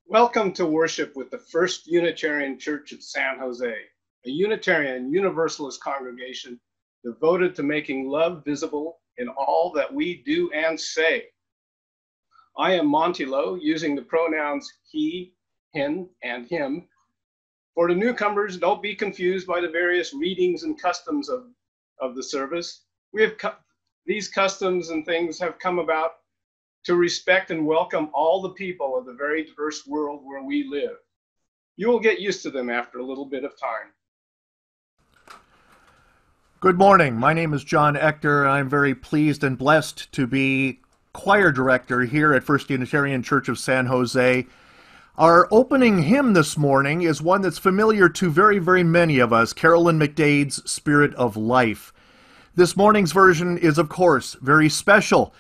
Welcome to worship with the First Unitarian Church of San Jose, a Unitarian Universalist congregation devoted to making love visible in all that we do and say. I am Monty using the pronouns he, hin, and him. For the newcomers, don't be confused by the various readings and customs of the service. These customs and things have come about to respect and welcome all the people of the very diverse world where we live. You will get used to them after a little bit of time. Good morning. My name is John Ector, and I'm very pleased and blessed to be choir director here at First Unitarian Church of San Jose. Our opening hymn this morning is one that's familiar to very, very many of us, Carolyn McDade's Spirit of Life. This morning's version is, of course, very special.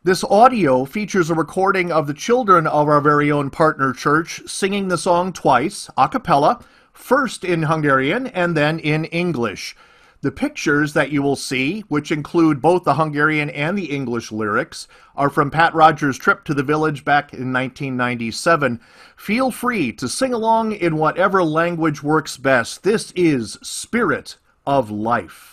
This audio features a recording of the children of our very own partner church singing the song twice, a cappella, first in Hungarian and then in English. The pictures that you will see, which include both the Hungarian and the English lyrics, are from Pat Rogers' trip to the village back in 1997. Feel free to sing along in whatever language works best. This is Spirit of Life.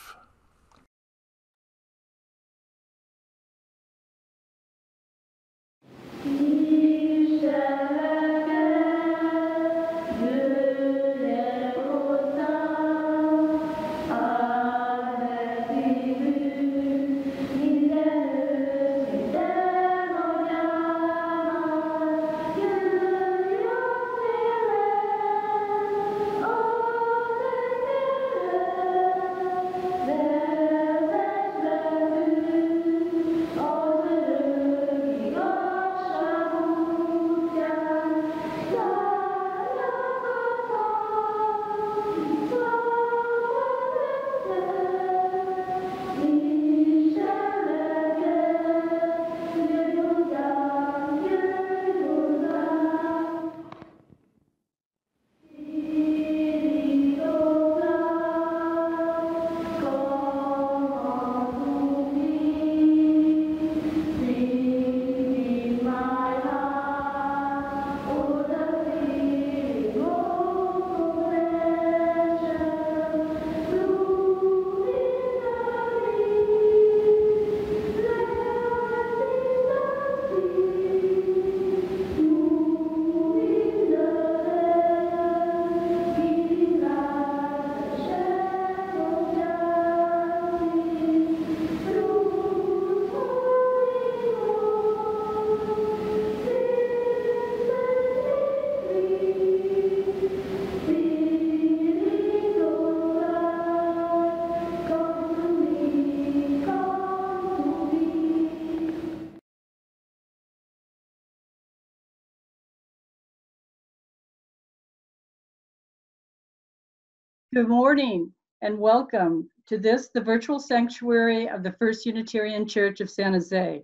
Good morning and welcome to the virtual sanctuary of the First Unitarian Church of San Jose.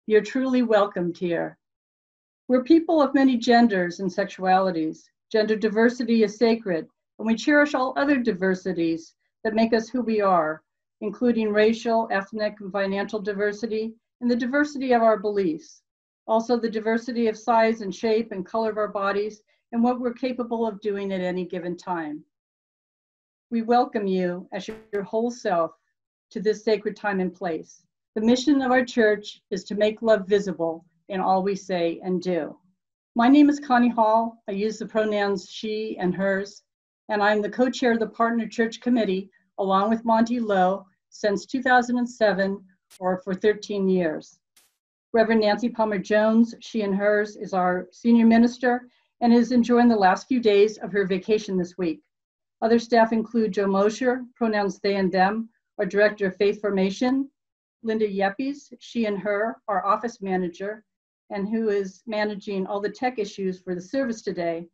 You're truly welcomed here. We're people of many genders and sexualities. Gender diversity is sacred, and we cherish all other diversities that make us who we are, including racial, ethnic, and financial diversity, and the diversity of our beliefs. Also the diversity of size and shape and color of our bodies, and what we're capable of doing at any given time. We welcome you as your whole self to this sacred time and place. The mission of our church is to make love visible in all we say and do. My name is Connie Hall. I use the pronouns she and hers, and I'm the co-chair of the Partner Church Committee, along with Monty since 2007, or for 13 years. Reverend Nancy Palmer-Jones, she and hers, is our senior minister and is enjoying the last few days of her vacation this week. Other staff include Joe Mosher, pronouns they and them, our Director of Faith Formation, Linda Yepes, she and her, our office manager, and who is managing all the tech issues for the service today.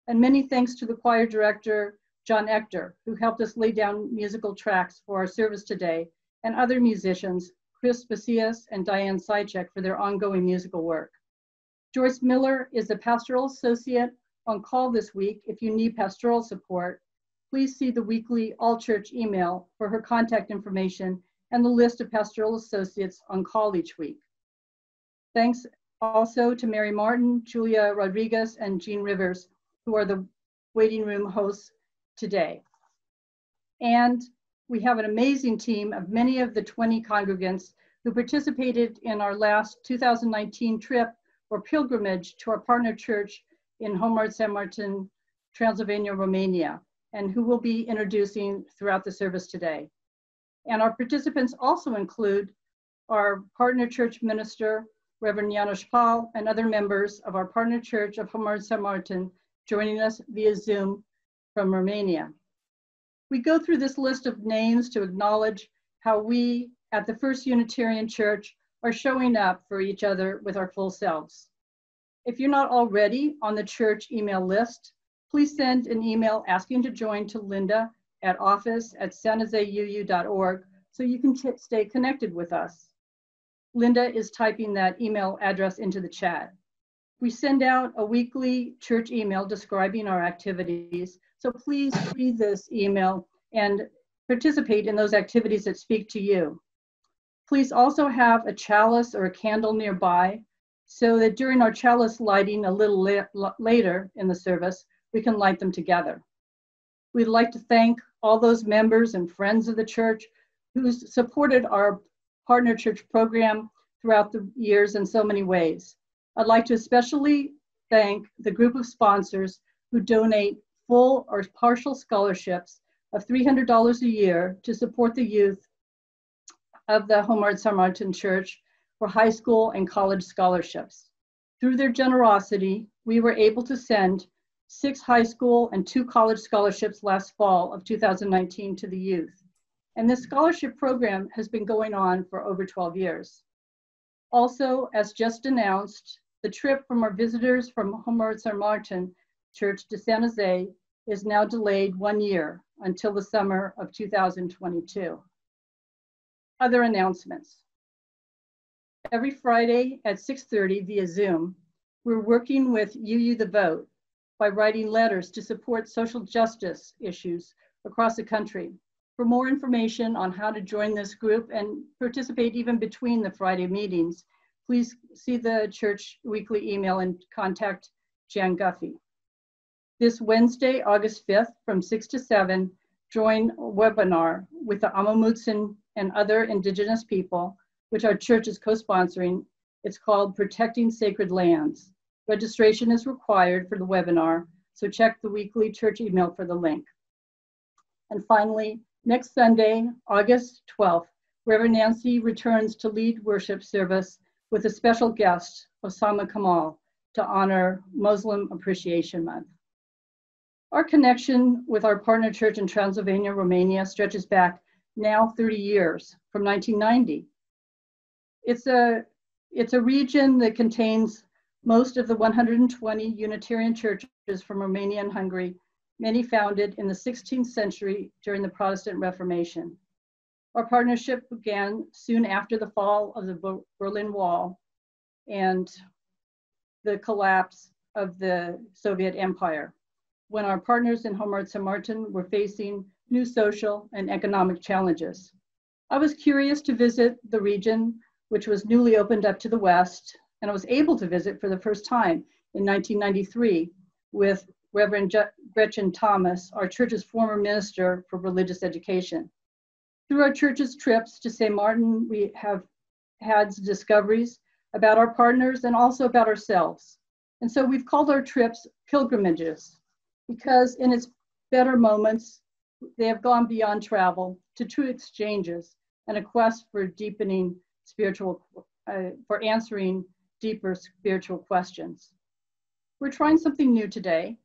And many thanks to the choir director, John Ector, who helped us lay down musical tracks for our service today, and other musicians, Chris Macias and Diane Sychek, for their ongoing musical work. Joyce Miller is the pastoral associate on call this week if you need pastoral support. Please see the weekly all-church email for her contact information and the list of pastoral associates on call each week. Thanks Also to Mary Martin, Julia Rodriguez, and Jean Rivers, who are the waiting room hosts today. And we have an amazing team of many of the 20 congregants who participated in our last 2019 trip or pilgrimage to our partner church in Homorodzentmarton, Transylvania, Romania, and who we'll be introducing throughout the service today. And our participants also include our partner church minister, Reverend Janos Pal, and other members of our partner church of Homorodszentmarton joining us via Zoom from Romania. We go through this list of names to acknowledge how we at the First Unitarian Church are showing up for each other with our full selves. If you're not already on the church email list, please send an email asking to join to Linda at office@sanjoseuu.org so you can stay connected with us. Linda is typing that email address into the chat. We send out a weekly church email describing our activities, so please read this email and participate in those activities that speak to you. Please also have a chalice or a candle nearby so that during our chalice lighting a little later in the service, we can light them together. We'd like to thank all those members and friends of the church who supported our partner church program throughout the years in so many ways. I'd like to especially thank the group of sponsors who donate full or partial scholarships of $300 a year to support the youth of the Homorodzentmarton Church for high school and college scholarships. Through their generosity, we were able to send 6 high school and 2 college scholarships last fall of 2019 to the youth. And this scholarship program has been going on for over 12 years. Also, as just announced, the trip from our visitors from Homorodszentmarton Church to San Jose is now delayed 1 year until the summer of 2022. Other announcements. Every Friday at 6:30 via Zoom, we're working with UU The Vote by writing letters to support social justice issues across the country. For more information on how to join this group and participate even between the Friday meetings, please see the church weekly email and contact Jan Guffey. This Wednesday, August 5th, from 6 to 7, join a webinar with the Amamutsin and other Indigenous people, which our church is co-sponsoring. It's called Protecting Sacred Lands. Registration is required for the webinar, so check the weekly church email for the link. And finally, next Sunday, August 12th, Reverend Nancy returns to lead worship service with a special guest, Osama Kamal, to honor Muslim Appreciation Month. Our connection with our partner church in Transylvania, Romania stretches back now 30 years, from 1990. It's a region that contains most of the 120 Unitarian churches from Romania and Hungary, many founded in the 16th century during the Protestant Reformation. Our partnership began soon after the fall of the Berlin Wall and the collapse of the Soviet Empire, when our partners in Homorodzentmarton were facing new social and economic challenges. I was curious to visit the region, which was newly opened up to the West, and I was able to visit for the first time in 1993 with Reverend Gretchen Thomas, our church's former minister for religious education. Through our church's trips to St. Martin, we have had discoveries about our partners and also about ourselves. And so we've called our trips pilgrimages, because in its better moments, they have gone beyond travel to true exchanges and a quest for deepening for answering deeper spiritual questions. We're trying something new today.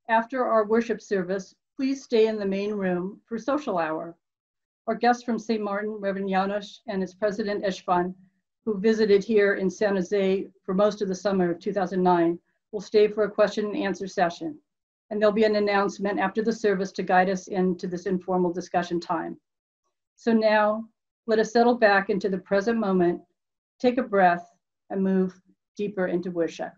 After our worship service, please stay in the main room for social hour. Our guest from St. Martin, Reverend Janos, and its president, Eshvan, who visited here in San Jose for most of the summer of 2009, will stay for a question and answer session. And there'll be an announcement after the service to guide us into this informal discussion time. So now, let us settle back into the present moment, take a breath, and move deeper into worship.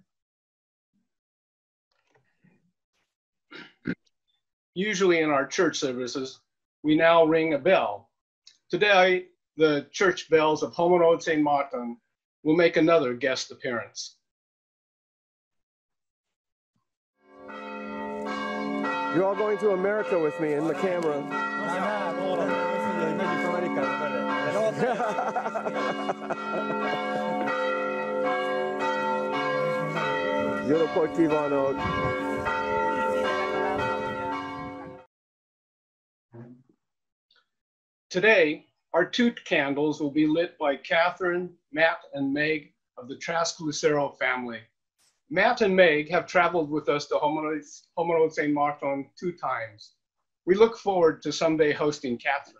Usually in our church services, we now ring a bell. Today, the church bells of Homorodszentmarton will make another guest appearance. You're all going to America with me in the camera. Today, our two candles will be lit by Catherine, Matt, and Meg of the Trasclucero family. Matt and Meg have traveled with us to Homorodzentmarton 2 times. We look forward to someday hosting Catherine.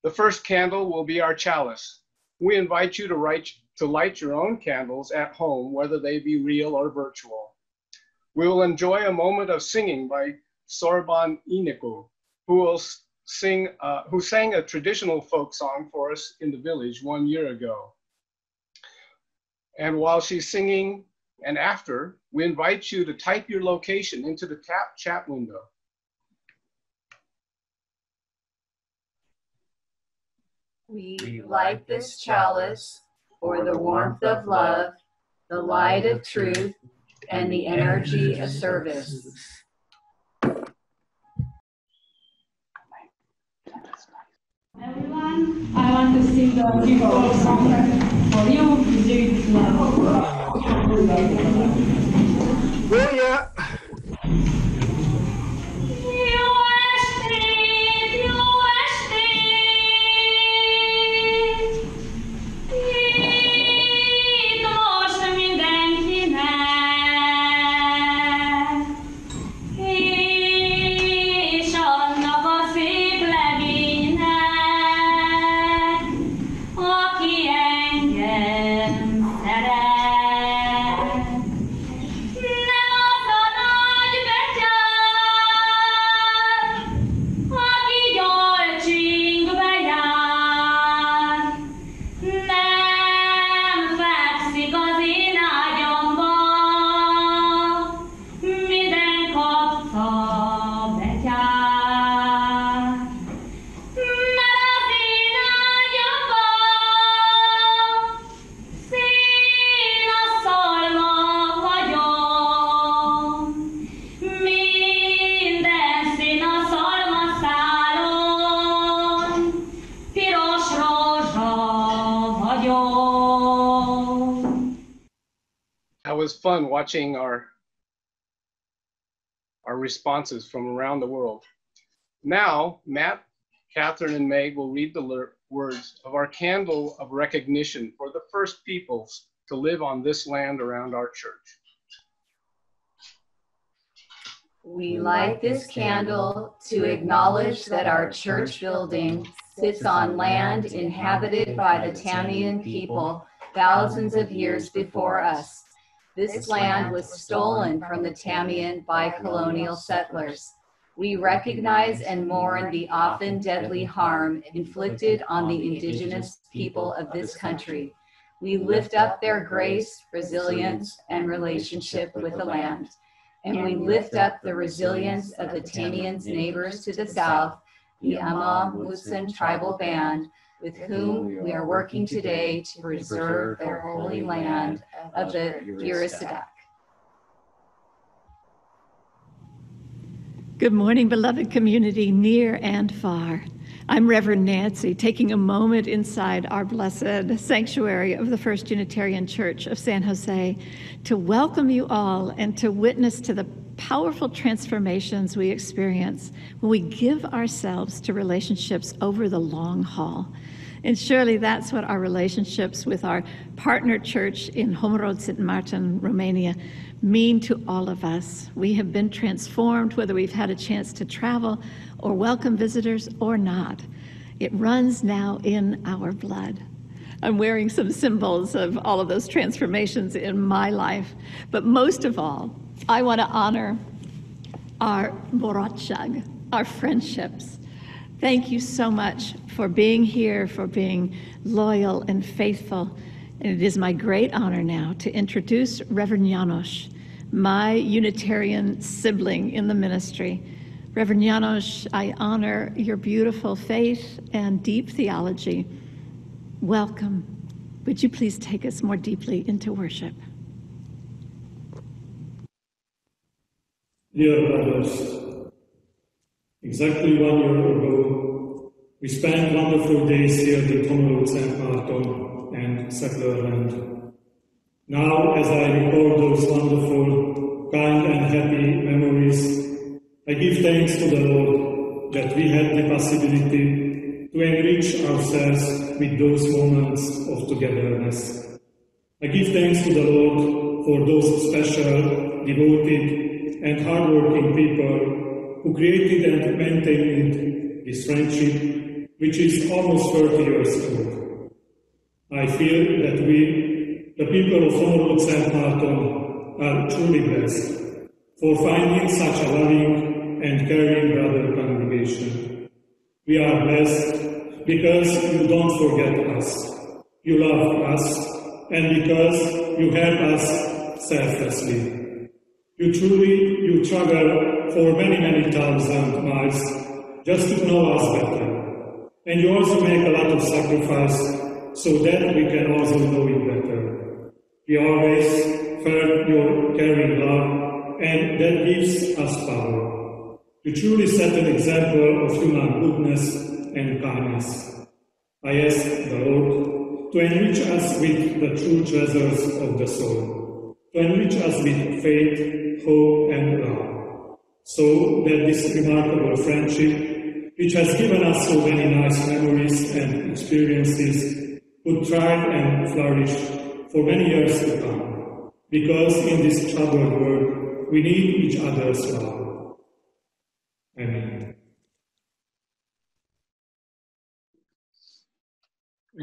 The first candle will be our chalice. We invite you to light your own candles at home, whether they be real or virtual. We will enjoy a moment of singing by Sorban Iniku, who sang a traditional folk song for us in the village 1 year ago. And while she's singing and after, we invite you to type your location into the chat window. We light this chalice for the warmth of love, the light of truth, and the energy of service. Everyone, I want to sing the people song for you. Oh yeah. That was fun watching our responses from around the world. Now, Matt, Catherine, and Meg will read the words of our candle of recognition for the first peoples to live on this land around our church. We light this candle to acknowledge that our church building sits on land inhabited by the Tamian people thousands of years before us. This land was stolen from the Tamian by colonial settlers. We recognize and mourn the often deadly harm inflicted on the indigenous people of this country. We lift up their grace, resilience, and relationship with the land. And we lift up the resilience of the Tamian's neighbors to the south, the Ama Mutsun tribal band, with whom we are working today to preserve their holy land of the Urisadak. Good morning, beloved community near and far. I'm Reverend Nancy, taking a moment inside our blessed sanctuary of the First Unitarian Church of San Jose to welcome you all and to witness to the powerful transformations we experience when we give ourselves to relationships over the long haul. And surely that's what our relationships with our partner church in Homorodzentmarton, Romania, mean to all of us. We have been transformed, whether we've had a chance to travel or welcome visitors or not. It runs now in our blood. I'm wearing some symbols of all of those transformations in my life. But most of all, I want to honor our borotshag, our friendships. Thank you so much for being here, for being loyal and faithful. And it is my great honor now to introduce Reverend Janos, my Unitarian sibling in the ministry. Reverend Janos, I honor your beautiful faith and deep theology. Welcome. Would you please take us more deeply into worship? Dear brothers, exactly 1 year ago, we spent wonderful days here at Homorodzentmarton and settler land. Now, as I recall those wonderful, kind and happy memories, I give thanks to the Lord that we had the possibility to enrich ourselves with those moments of togetherness. I give thanks to the Lord for those special, devoted, and hardworking people who created and maintained this friendship, which is almost 30 years old. I feel that we, the people of Homorodzentmarton, are truly blessed for finding such a loving and caring brother congregation. We are blessed because you don't forget us, you love us, and because you help us selflessly. You travel for many thousand miles just to know us better. And you also make a lot of sacrifice so that we can also know you better. We always felt your caring love, and that gives us power. You truly set an example of human goodness and kindness. I ask the Lord to enrich us with the true treasures of the soul, to enrich us with faith, hope, and love, so that this remarkable friendship, which has given us so many nice memories and experiences, would thrive and flourish for many years to come, because in this troubled world, we need each other's love. Amen.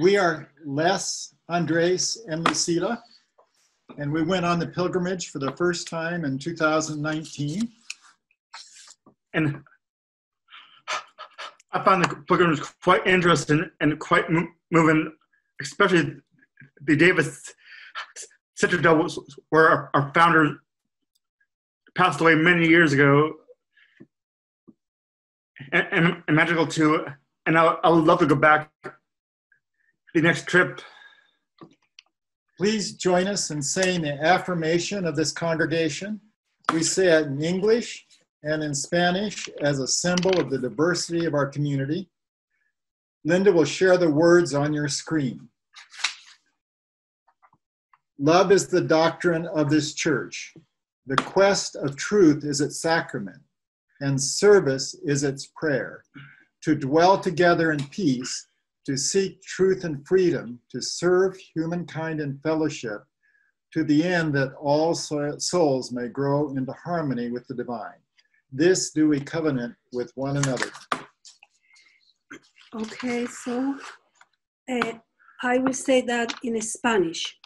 We are Les, Andres, and Lucila, and we went on the pilgrimage for the first time in 2019. And I found the pilgrimage quite interesting and quite moving, especially the Davis Citadel, where our founder passed away many years ago, and magical too. And I would love to go back the next trip. Please join us in saying the affirmation of this congregation. We say it in English and in Spanish as a symbol of the diversity of our community. Linda will share the words on your screen. Love is the doctrine of this church. The quest of truth is its sacrament, and service is its prayer. To dwell together in peace, to seek truth and freedom, to serve humankind in fellowship, to the end that all souls may grow into harmony with the divine. This do we covenant with one another. Okay, so I will say that in Spanish.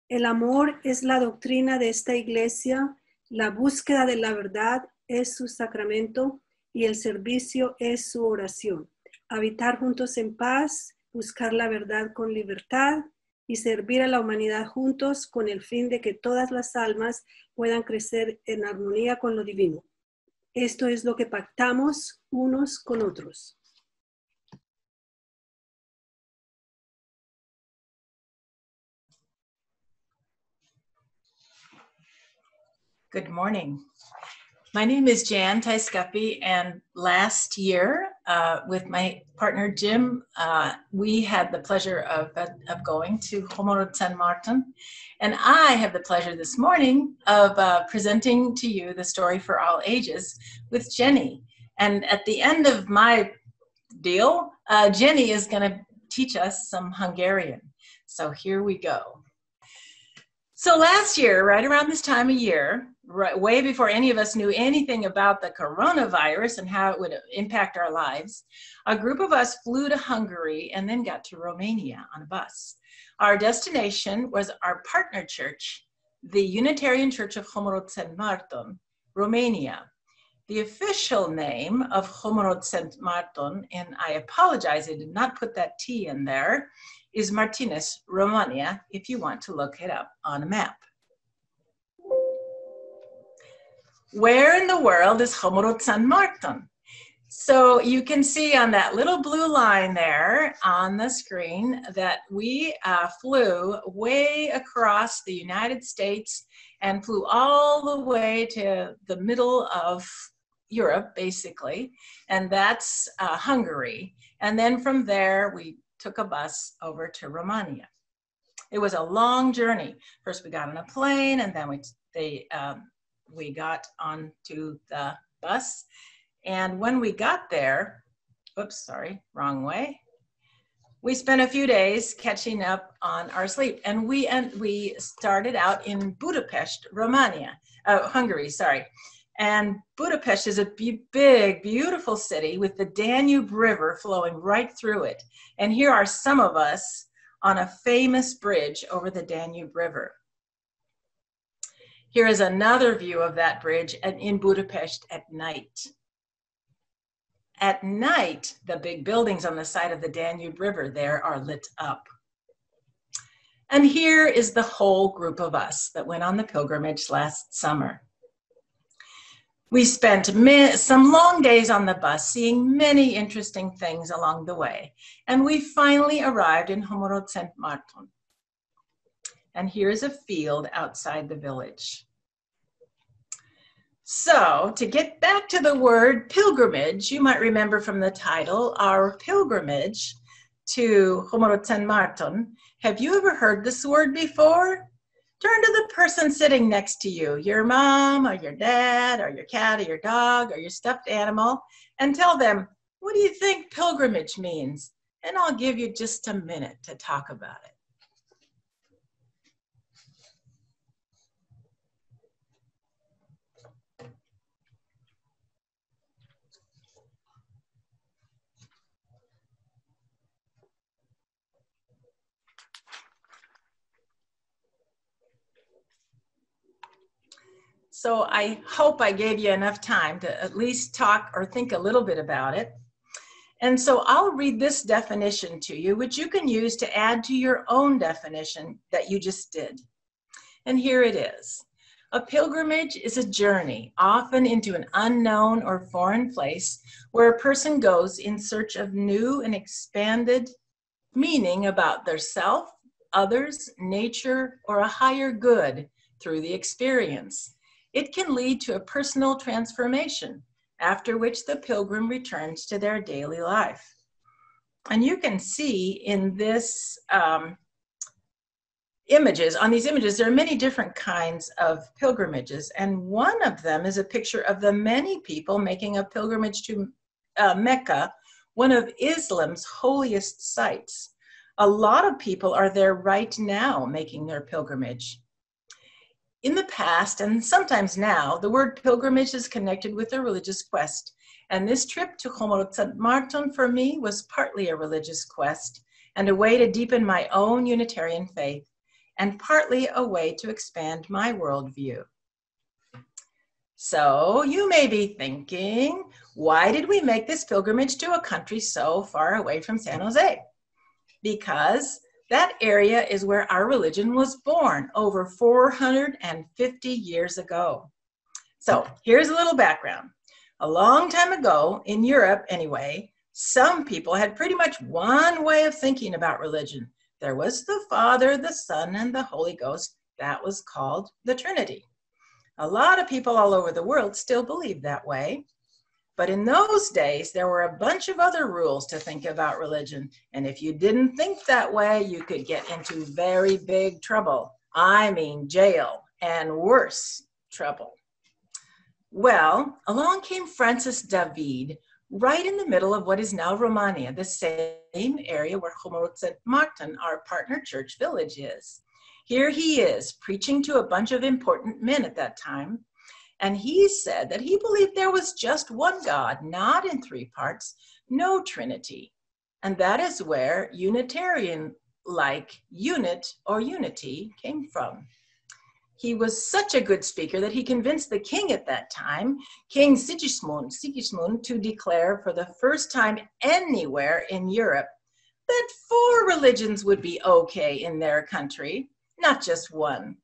El amor es la doctrina de esta iglesia, la búsqueda de la verdad es su sacramento y el servicio es su oración. Habitar juntos en paz, buscar la verdad con libertad y servir a la humanidad juntos con el fin de que todas las almas puedan crecer en armonía con lo divino. Esto es lo que pactamos unos con otros. Good morning. My name is Jan Tyscuppi, and last year with my partner Jim, we had the pleasure of going to Homorodszentmarton, and I have the pleasure this morning of presenting to you the story for all ages with Jenny. And at the end of my deal, Jenny is going to teach us some Hungarian. So here we go. So last year, right around this time of year, right, way before any of us knew anything about the coronavirus and how it would impact our lives, a group of us flew to Hungary and then got to Romania on a bus. Our destination was our partner church, the Unitarian Church of Homorodzentmarton, Romania. The official name of Homorodszentmarton, and I apologize, I did not put that T in there, is Martinez, Romania, if you want to look it up on a map. Where in the world is Homorodzentmarton? So you can see on that little blue line there on the screen that we flew way across the United States and flew all the way to the middle of Europe, basically, and that's Hungary. And then from there, we took a bus over to Romania. It was a long journey. First, we got on a plane, and then we got onto the bus. And when we got there, oops, sorry, wrong way. We spent a few days catching up on our sleep. And we started out in Budapest, Hungary, sorry. And Budapest is a big, beautiful city with the Danube River flowing right through it. And here are some of us on a famous bridge over the Danube River. Here is another view of that bridge in Budapest at night. At night, the big buildings on the side of the Danube River there are lit up. And here is the whole group of us that went on the pilgrimage last summer. We spent some long days on the bus, seeing many interesting things along the way. And we finally arrived in Homorodzentmarton. And here's a field outside the village. So, to get back to the word pilgrimage, you might remember from the title, our pilgrimage to Homorodzentmarton. Have you ever heard this word before? Turn to the person sitting next to you, your mom or your dad or your cat or your dog or your stuffed animal, and tell them, what do you think pilgrimage means? And I'll give you just a minute to talk about it. So I hope I gave you enough time to at least talk or think a little bit about it. And so I'll read this definition to you, which you can use to add to your own definition that you just did. And here it is. A pilgrimage is a journey, often into an unknown or foreign place, where a person goes in search of new and expanded meaning about their self, others, nature, or a higher good through the experience. It can lead to a personal transformation, after which the pilgrim returns to their daily life. And you can see in this images, on these images, there are many different kinds of pilgrimages. And one of them is a picture of the many people making a pilgrimage to Mecca, one of Islam's holiest sites. A lot of people are there right now making their pilgrimage. In the past, and sometimes now, the word pilgrimage is connected with a religious quest. And this trip to Homorodzentmarton for me was partly a religious quest and a way to deepen my own Unitarian faith, and partly a way to expand my worldview. So you may be thinking, why did we make this pilgrimage to a country so far away from San Jose? Because that area is where our religion was born over 450 years ago. So here's a little background. A long time ago, in Europe anyway, some people had pretty much one way of thinking about religion. There was the Father, the Son, and the Holy Ghost. That was called the Trinity. A lot of people all over the world still believe that way. But in those days, there were a bunch of other rules to think about religion. And if you didn't think that way, you could get into very big trouble. I mean jail and worse trouble. Well, along came Francis David, right in the middle of what is now Romania, the same area where Homorodzentmarton, our partner church village, is. Here he is, preaching to a bunch of important men at that time. And he said that he believed there was just one God, not in three parts, no Trinity. And that is where Unitarian-like unit or unity came from. He was such a good speaker that he convinced the king at that time, King Sigismund, to declare for the first time anywhere in Europe that 4 religions would be okay in their country, not just one.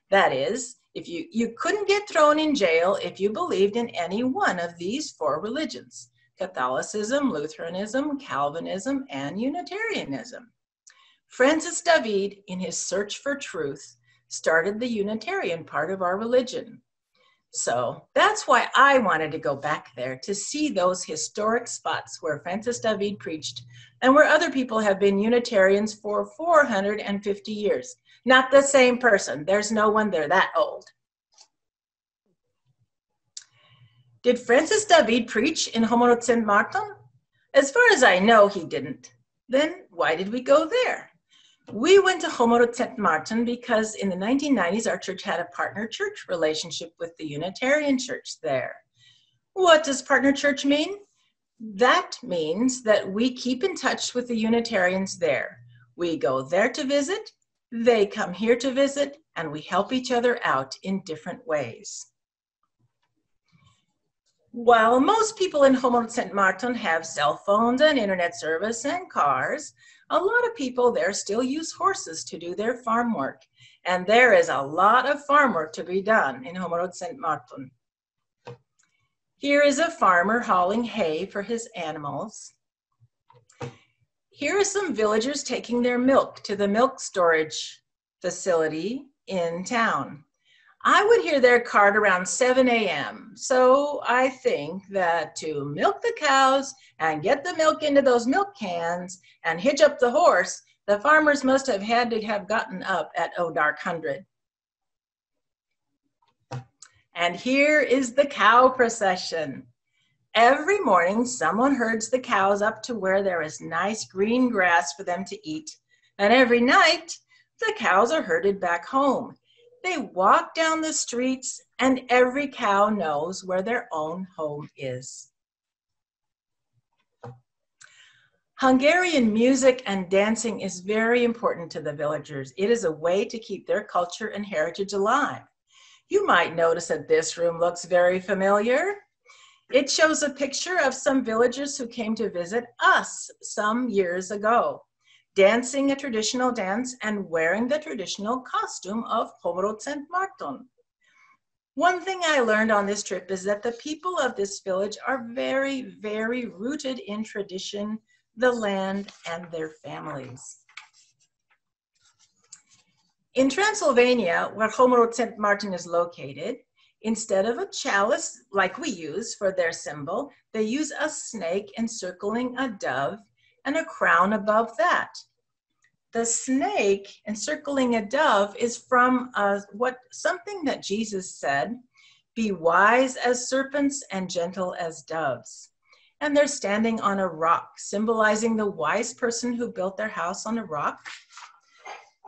That is, if you couldn't get thrown in jail if you believed in any one of these 4 religions. Catholicism, Lutheranism, Calvinism, and Unitarianism. Francis David, in his search for truth, started the Unitarian part of our religion. So that's why I wanted to go back there, to see those historic spots where Francis David preached and where other people have been Unitarians for 450 years. Not the same person. There's no one there that old. Did Francis David preach in Homorodzentmarton? As far as I know, he didn't. Then why did we go there? We went to Homorodzentmarton because in the 1990s, our church had a partner church relationship with the Unitarian church there. What does partner church mean? That means that we keep in touch with the Unitarians there. We go there to visit, they come here to visit, and we help each other out in different ways. While most people in Homorodzentmarton have cell phones and internet service and cars, a lot of people there still use horses to do their farm work. And there is a lot of farm work to be done in Homorodzentmarton. Here is a farmer hauling hay for his animals. Here are some villagers taking their milk to the milk storage facility in town. I would hear their cart around 7 a.m. So I think that to milk the cows and get the milk into those milk cans and hitch up the horse, the farmers must have had to have gotten up at dark 100. And here is the cow procession. Every morning, someone herds the cows up to where there is nice green grass for them to eat. And every night, the cows are herded back home. They walk down the streets, and every cow knows where their own home is. Hungarian music and dancing is very important to the villagers. It is a way to keep their culture and heritage alive. You might notice that this room looks very familiar. It shows a picture of some villagers who came to visit us some years ago, dancing a traditional dance and wearing the traditional costume of Homorodzentmarton. One thing I learned on this trip is that the people of this village are very, very rooted in tradition, the land, and their families. In Transylvania, where Homorodzentmarton is located, instead of a chalice like we use for their symbol, they use a snake encircling a dove and a crown above that. The snake encircling a dove is from something that Jesus said, "Be wise as serpents and gentle as doves." And they're standing on a rock, symbolizing the wise person who built their house on a rock.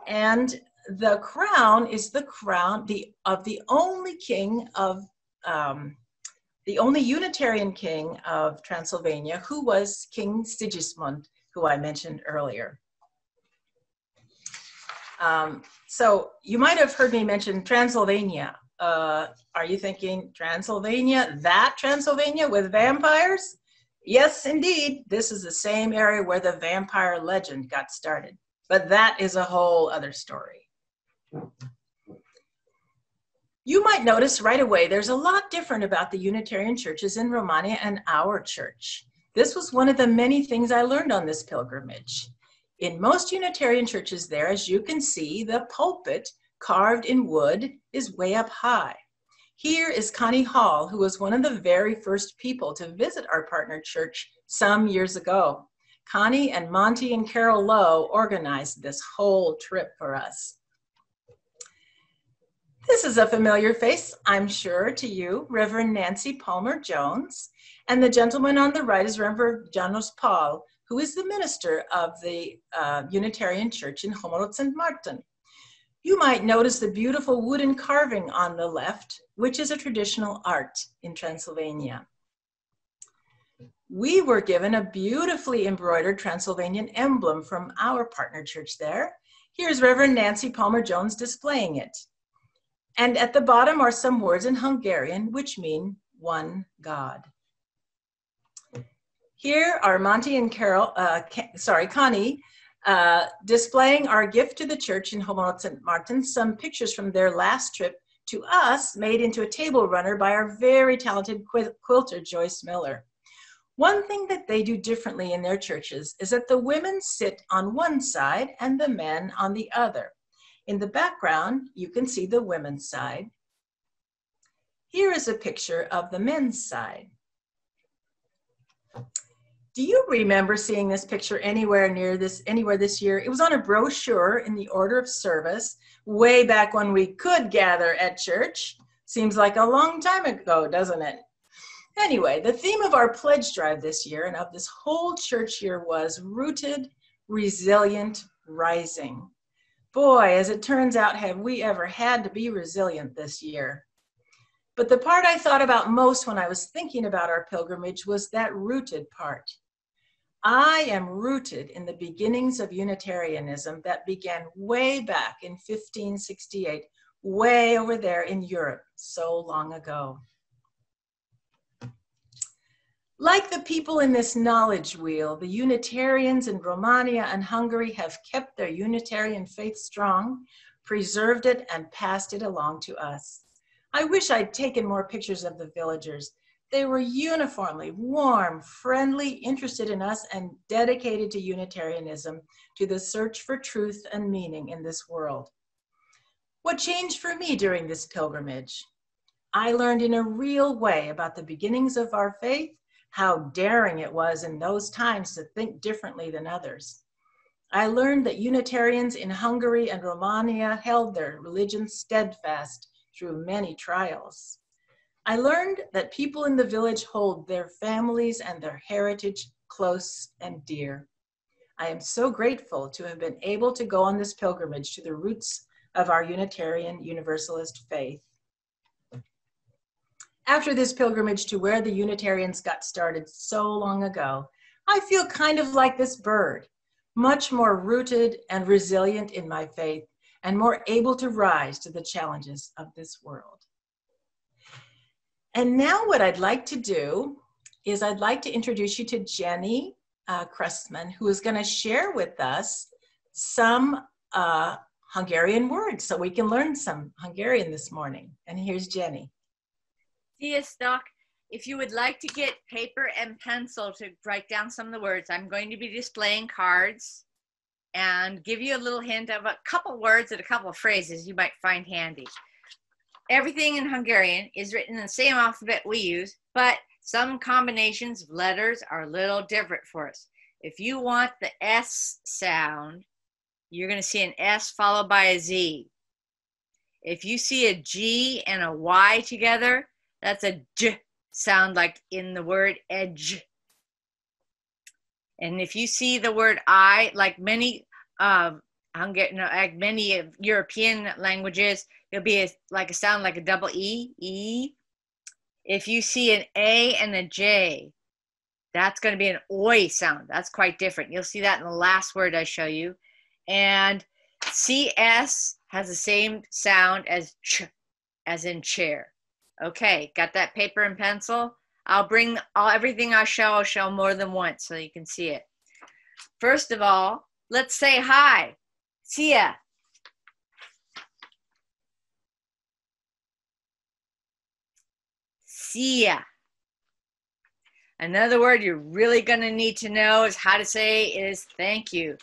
And the crown is the crown of the only king of, the only Unitarian king of Transylvania, who was King Sigismund, who I mentioned earlier. So you might have heard me mention Transylvania. Are you thinking Transylvania, that Transylvania with vampires? Yes, indeed. This is the same area where the vampire legend got started. But that is a whole other story. You might notice right away there's a lot different about the Unitarian churches in Romania and our church. This was one of the many things I learned on this pilgrimage. In most Unitarian churches there, as you can see, the pulpit carved in wood is way up high. Here is Connie Hall, who was one of the very first people to visit our partner church some years ago. Connie and Monty and Carol Lowe organized this whole trip for us. This is a familiar face, I'm sure, to you, Reverend Nancy Palmer Jones. And the gentleman on the right is Reverend Janos Pal, who is the minister of the Unitarian Church in Homorodzentmarton. You might notice the beautiful wooden carving on the left, which is a traditional art in Transylvania. We were given a beautifully embroidered Transylvanian emblem from our partner church there. Here's Reverend Nancy Palmer Jones displaying it. And at the bottom are some words in Hungarian, which mean one God. Here are Monty and Connie, displaying our gift to the church in Homorodzentmarton, some pictures from their last trip to us made into a table runner by our very talented quilter, Joyce Miller. One thing that they do differently in their churches is that the women sit on one side and the men on the other. In the background, you can see the women's side. Here is a picture of the men's side. Do you remember seeing this picture anywhere this year? It was on a brochure in the order of service way back when we could gather at church. Seems like a long time ago, doesn't it? Anyway, the theme of our pledge drive this year and of this whole church year was Rooted, Resilient, Rising. Boy, as it turns out, have we ever had to be resilient this year. But the part I thought about most when I was thinking about our pilgrimage was that rooted part. I am rooted in the beginnings of Unitarianism that began way back in 1568, way over there in Europe, so long ago. Like the people in this knowledge wheel, the Unitarians in Romania and Hungary have kept their Unitarian faith strong, preserved it, and passed it along to us. I wish I'd taken more pictures of the villagers. They were uniformly warm, friendly, interested in us, and dedicated to Unitarianism, to the search for truth and meaning in this world. What changed for me during this pilgrimage? I learned in a real way about the beginnings of our faith, how daring it was in those times to think differently than others. I learned that Unitarians in Hungary and Romania held their religion steadfast through many trials. I learned that people in the village hold their families and their heritage close and dear. I am so grateful to have been able to go on this pilgrimage to the roots of our Unitarian Universalist faith. After this pilgrimage to where the Unitarians got started so long ago, I feel kind of like this bird, much more rooted and resilient in my faith and more able to rise to the challenges of this world. And now what I'd like to do is I'd like to introduce you to Jenny Krustman, who is going to share with us some Hungarian words so we can learn some Hungarian this morning. And here's Jenny. Sziasztok! If you would like to get paper and pencil to write down some of the words, I'm going to be displaying cards and give you a little hint of a couple words and a couple of phrases you might find handy. Everything in Hungarian is written in the same alphabet we use, but some combinations of letters are a little different for us. If you want the S sound, you're going to see an S followed by a Z. If you see a G and a Y together, that's a J sound, like in the word edge. And if you see the word I, like many European languages, it'll be like a sound like a double E, E. If you see an A and a J, that's going to be an oi sound. That's quite different. You'll see that in the last word I show you. And CS has the same sound as ch, as in chair. Okay, got that paper and pencil? I'll bring everything I'll show more than once so you can see it. First of all, let's say hi. Szia. Szia. Another word you're really going to need to know is how to say is thank you.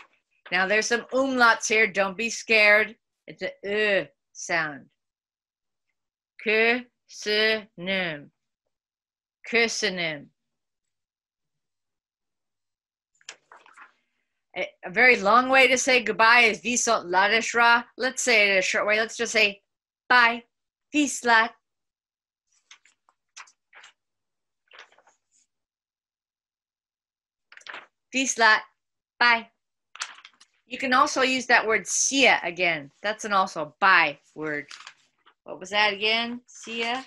Now there's some umlauts here. Don't be scared. It's a sound. Köszönöm. Köszönöm. A very long way to say goodbye is viszont látásra. Let's say it a short way. Let's just say bye. Viszlát. Viszlát. Bye. You can also use that word szia again. That's an also bye word. What was that again? Szia.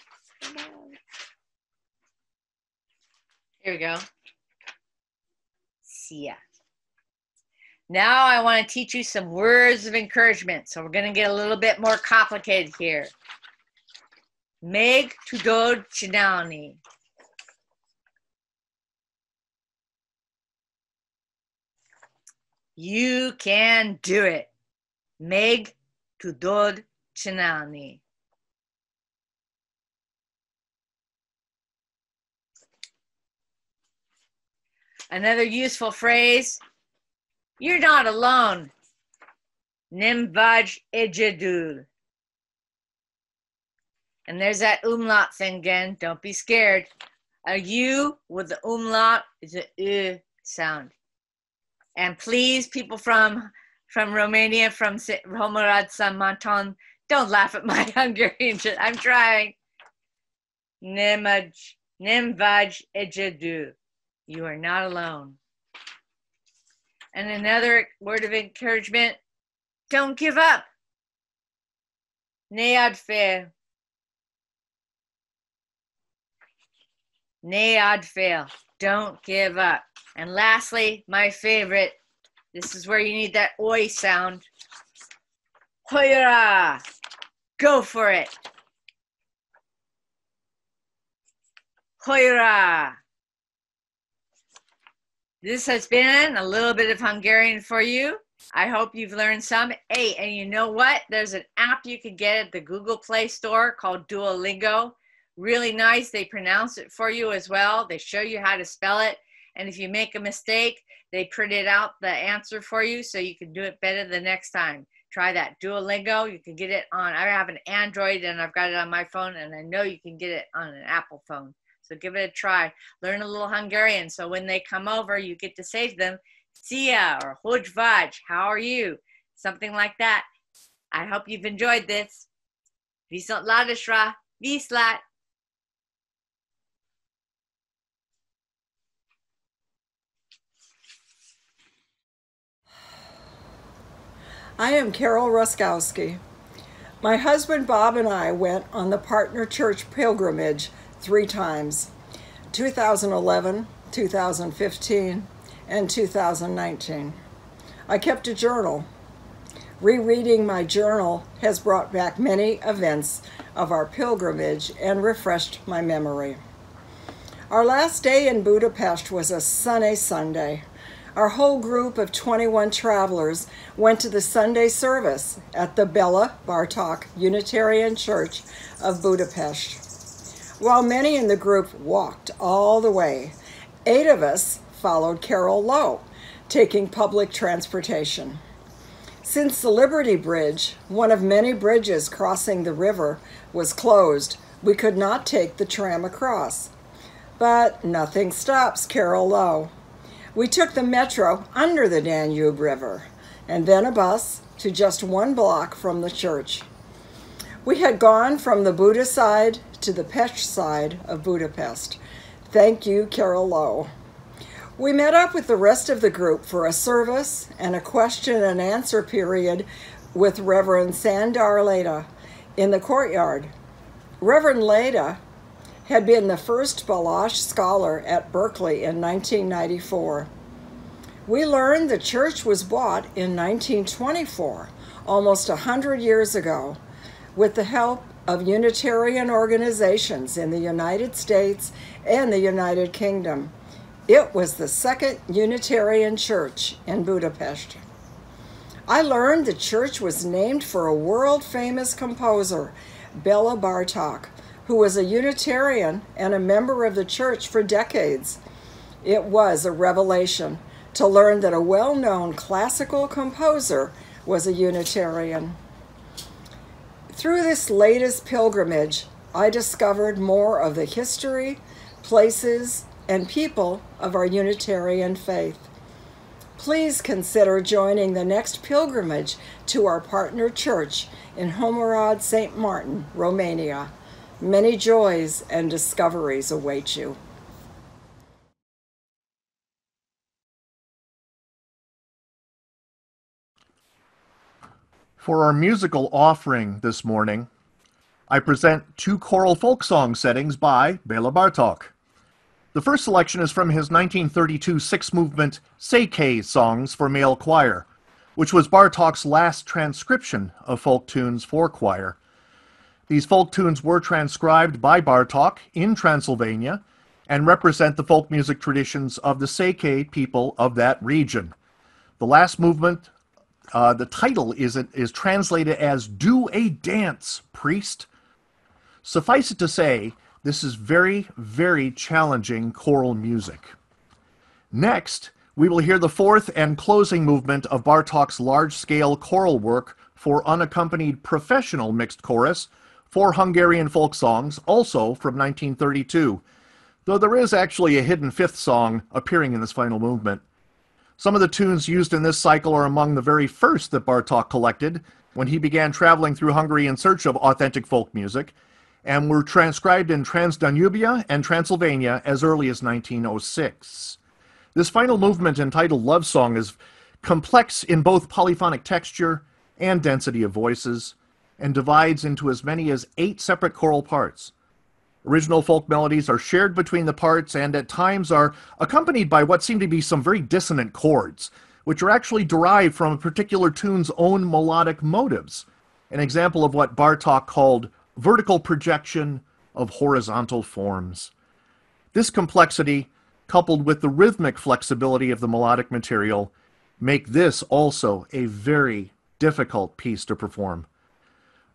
Here we go. Szia. Now I want to teach you some words of encouragement. So we're going to get a little bit more complicated here. Meg tudod csinálni. You can do it. Meg tudod csinálni. Another useful phrase, you're not alone. Nem vagy egyedül. And there's that umlaut thing again. Don't be scared. A U with the umlaut is a U sound. And please, people from Romania, from Homorodzentmarton, don't laugh at my Hungarian. I'm trying. Nem vagy egyedül. You are not alone. And another word of encouragement, don't give up. Ne ad fail. Ne ad fail. Don't give up. And lastly, my favorite, this is where you need that oi sound. Hoira. Go for it. Hoira. This has been a little bit of Hungarian for you. I hope you've learned some. Hey, and you know what? There's an app you can get at the Google Play Store called Duolingo. Really nice. They pronounce it for you as well. They show you how to spell it. And if you make a mistake, they print it out, the answer for you, so you can do it better the next time. Try that. Duolingo. You can get it on, I have an Android and I've got it on my phone, and I know you can get it on an Apple phone. So give it a try. Learn a little Hungarian. So when they come over, you get to say to them, Szia, or Hogy vagy, how are you? Something like that. I hope you've enjoyed this. Viszont látásra, viszlát. I am Carol Ruskowski. My husband Bob and I went on the Partner Church pilgrimage 3 times, 2011, 2015, and 2019. I kept a journal. Rereading my journal has brought back many events of our pilgrimage and refreshed my memory. Our last day in Budapest was a sunny Sunday. Our whole group of 21 travelers went to the Sunday service at the Béla Bartók Unitarian Church of Budapest. While many in the group walked all the way, 8 of us followed Carol Lowe, taking public transportation. Since the Liberty Bridge, one of many bridges crossing the river, was closed, we could not take the tram across. But nothing stops Carol Lowe. We took the metro under the Danube River, and then a bus to just 1 block from the church. We had gone from the Buda side to the Pest side of Budapest. Thank you, Carol Lowe. We met up with the rest of the group for a service and a question and answer period with Reverend Sandar Leda in the courtyard. Reverend Leda had been the first Baloch scholar at Berkeley in 1994. We learned the church was bought in 1924, almost 100 years ago, with the help of Unitarian organizations in the United States and the United Kingdom. It was the second Unitarian church in Budapest. I learned the church was named for a world-famous composer, Béla Bartók, who was a Unitarian and a member of the church for decades. It was a revelation to learn that a well-known classical composer was a Unitarian. Through this latest pilgrimage, I discovered more of the history, places, and people of our Unitarian faith. Please consider joining the next pilgrimage to our partner church in Homorodzentmarton, Romania. Many joys and discoveries await you. For our musical offering this morning, I present 2 choral folk song settings by Béla Bartók. The first selection is from his 1932 6-movement Székely Songs for Male Choir, which was Bartók's last transcription of folk tunes for choir. These folk tunes were transcribed by Bartók in Transylvania and represent the folk music traditions of the Székely people of that region. The last movement, the title is translated as "Do a Dance, Priest." Suffice it to say, this is very, very challenging choral music. Next, we will hear the fourth and closing movement of Bartók's large-scale choral work for unaccompanied professional mixed chorus for Hungarian folk songs, also from 1932, though there is actually a hidden fifth song appearing in this final movement. Some of the tunes used in this cycle are among the very first that Bartók collected when he began traveling through Hungary in search of authentic folk music, and were transcribed in Transdanubia and Transylvania as early as 1906. This final movement, entitled Love Song, is complex in both polyphonic texture and density of voices, and divides into as many as 8 separate choral parts. Original folk melodies are shared between the parts and at times are accompanied by what seem to be some very dissonant chords, which are actually derived from a particular tune's own melodic motives, an example of what Bartók called vertical projection of horizontal forms. This complexity, coupled with the rhythmic flexibility of the melodic material, make this also a very difficult piece to perform.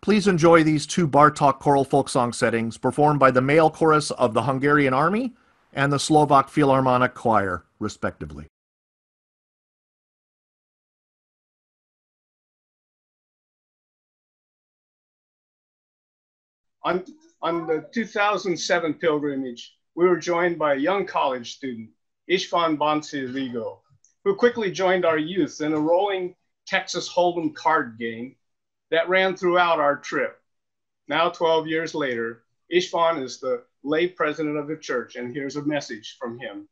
Please enjoy these 2 Bartók choral folk song settings performed by the male chorus of the Hungarian Army and the Slovak Philharmonic Choir, respectively. On the 2007 pilgrimage, we were joined by a young college student, István Bonci, who quickly joined our youth in a rolling Texas Hold'em card game that ran throughout our trip. Now, 12 years later, István is the lay president of the church, and here's a message from him.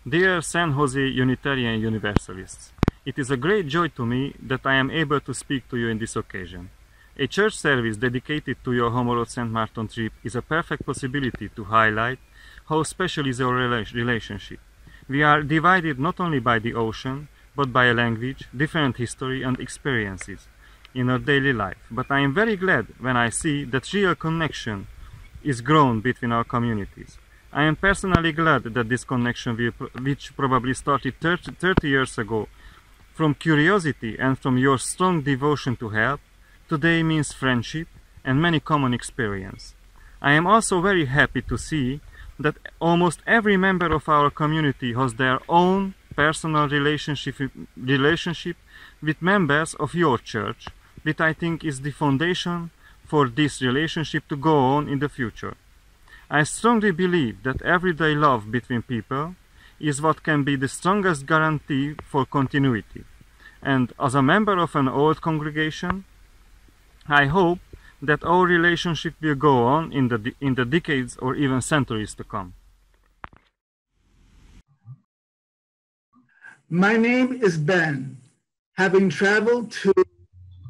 Dear San Jose Unitarian Universalists, it is a great joy to me that I am able to speak to you in this occasion. A church service dedicated to your Homorodzentmarton trip is a perfect possibility to highlight how special is our relationship. We are divided not only by the ocean, but by a language, different history and experiences in our daily life. But I am very glad when I see that real connection is grown between our communities. I am personally glad that this connection, which probably started 30 years ago, from curiosity and from your strong devotion to help, today means friendship and many common experience. I am also very happy to see that almost every member of our community has their own personal relationship with members of your church, which I think is the foundation for this relationship to go on in the future. I strongly believe that everyday love between people is what can be the strongest guarantee for continuity. And as a member of an old congregation, I hope that our relationship will go on in the decades or even centuries to come. My name is Ben. Having traveled to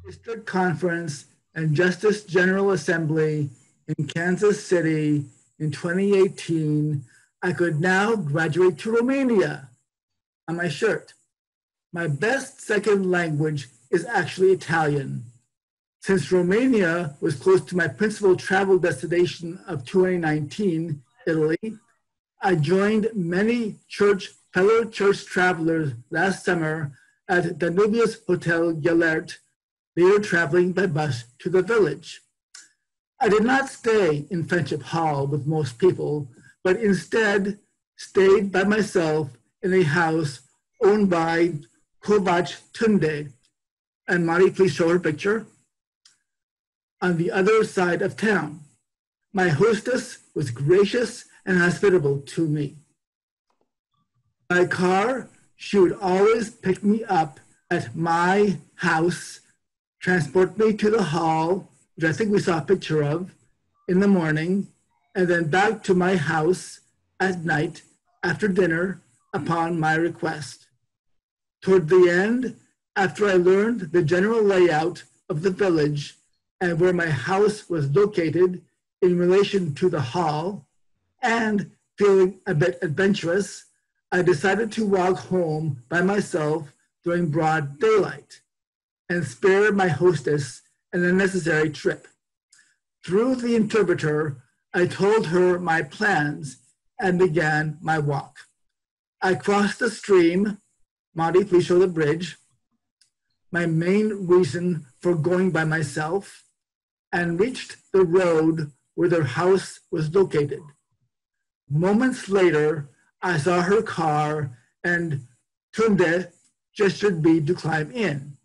District Conference and Justice General Assembly in Kansas City in 2018, I could now graduate to Romania on my shirt. My best second language is actually Italian. Since Romania was close to my principal travel destination of 2019, Italy, I joined many fellow church travelers last summer at Danubius Hotel Gellert, later traveling by bus to the village. I did not stay in Friendship Hall with most people, but instead stayed by myself in a house owned by Kovac Tunde. And Monty, please show her picture. On the other side of town. My hostess was gracious and hospitable to me. By car, she would always pick me up at my house, transport me to the hall, which I think we saw a picture of, in the morning, and then back to my house at night after dinner upon my request. Toward the end, after I learned the general layout of the village and where my house was located in relation to the hall, and feeling a bit adventurous, I decided to walk home by myself during broad daylight and spare my hostess an unnecessary trip. Through the interpreter, I told her my plans and began my walk. I crossed the stream. Monty, please show the bridge. My main reason for going by myself, and reached the road where their house was located. Moments later, I saw her car and Tunde gestured me to climb in.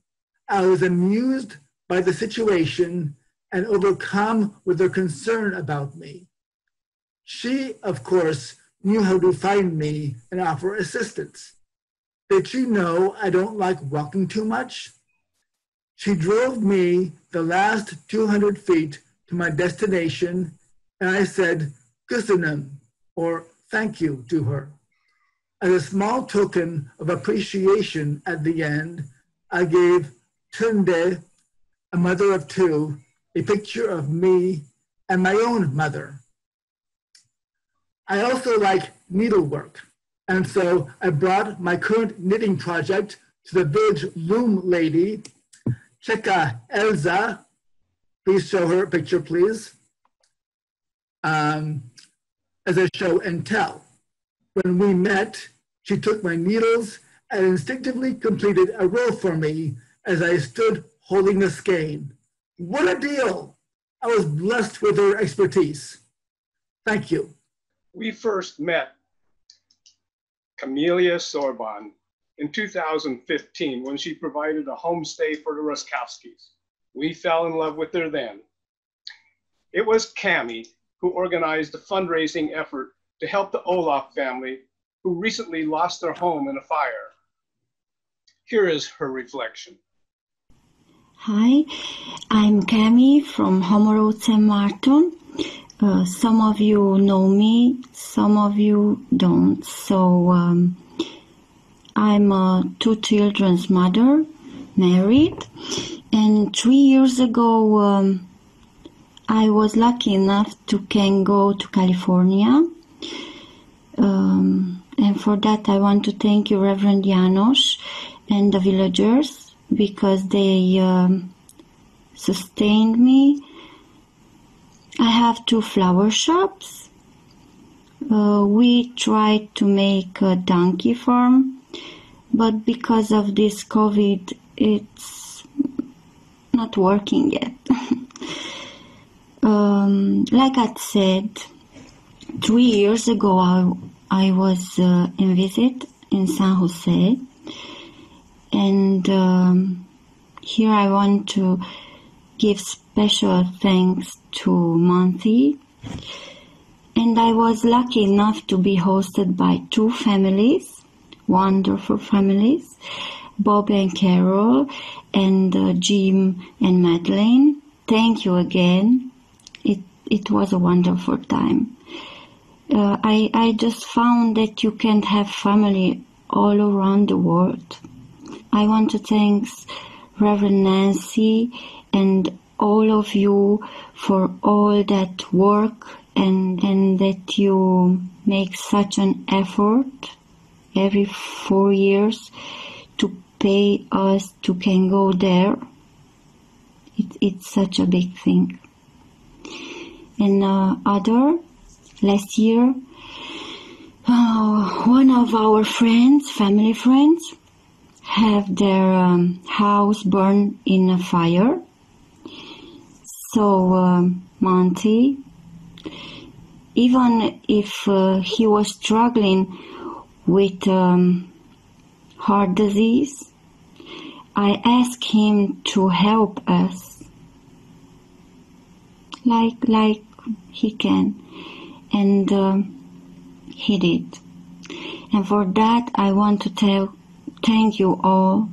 I was amused by the situation and overcome with her concern about me. She, of course, knew how to find me and offer assistance. Did she know I don't like walking too much? She drove me the last 200 feet to my destination, and I said, "Kusunam," or thank you, to her. As a small token of appreciation at the end, I gave Tunde, a mother of two, a picture of me and my own mother. I also like needlework, and so I brought my current knitting project to the village loom lady, Cheka Elza. Please show her a picture, please, as a show and tell. When we met, she took my needles and instinctively completed a row for me as I stood holding the skein. What a deal! I was blessed with her expertise. Thank you. We first met Camelia Sorban in 2015 when she provided a homestay for the Ruskowskis. We fell in love with her then. It was Cami who organized a fundraising effort to help the Olaf family who recently lost their home in a fire. Here is her reflection. Hi, I'm Cami from Homorodzentmarton. Some of you know me, some of you don't. So I'm a 2 children's mother, married, and 3 years ago I was lucky enough to can go to California. And for that I want to thank you, Reverend Janos, and the villagers, because they sustained me. I have 2 flower shops. We tried to make a donkey farm, but because of this COVID, it's not working yet. Like I said, 3 years ago I was in visit in San Jose, and here I want to give special thanks to Monty. And I was lucky enough to be hosted by 2 families, wonderful families, Bob and Carol, and Jim and Madeleine. Thank you again. It was a wonderful time. I just found that you can have family all around the world. I want to thank Reverend Nancy and all of you for all that work and that you make such an effort every 4 years to pay us to can go there. It's such a big thing. And last year, one of our friends, family friends, have their house burned in a fire. So Monty, even if he was struggling with heart disease, I asked him to help us like he can, and he did. And for that I want to thank you all.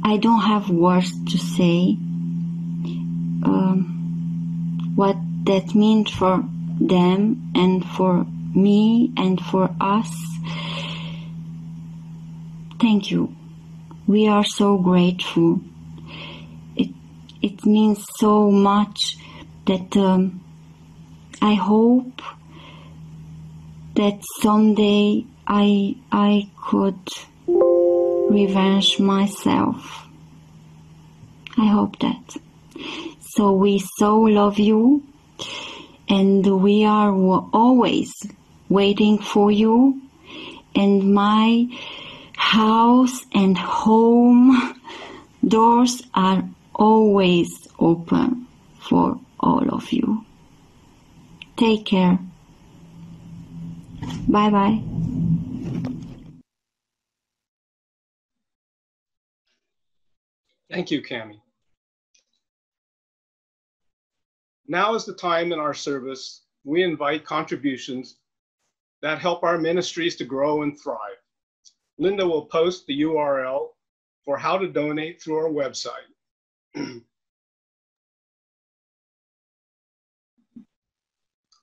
I don't have words to say what that means for them and for me and for us. Thank you. We are so grateful. It means so much that I hope that someday I could revenge myself. I hope that. So we so love you, and we are always waiting for you, and my house and home doors are always open for all of you. Take care. Bye-bye. Thank you, Cami. Now is the time in our service we invite contributions that help our ministries to grow and thrive. Linda will post the URL for how to donate through our website.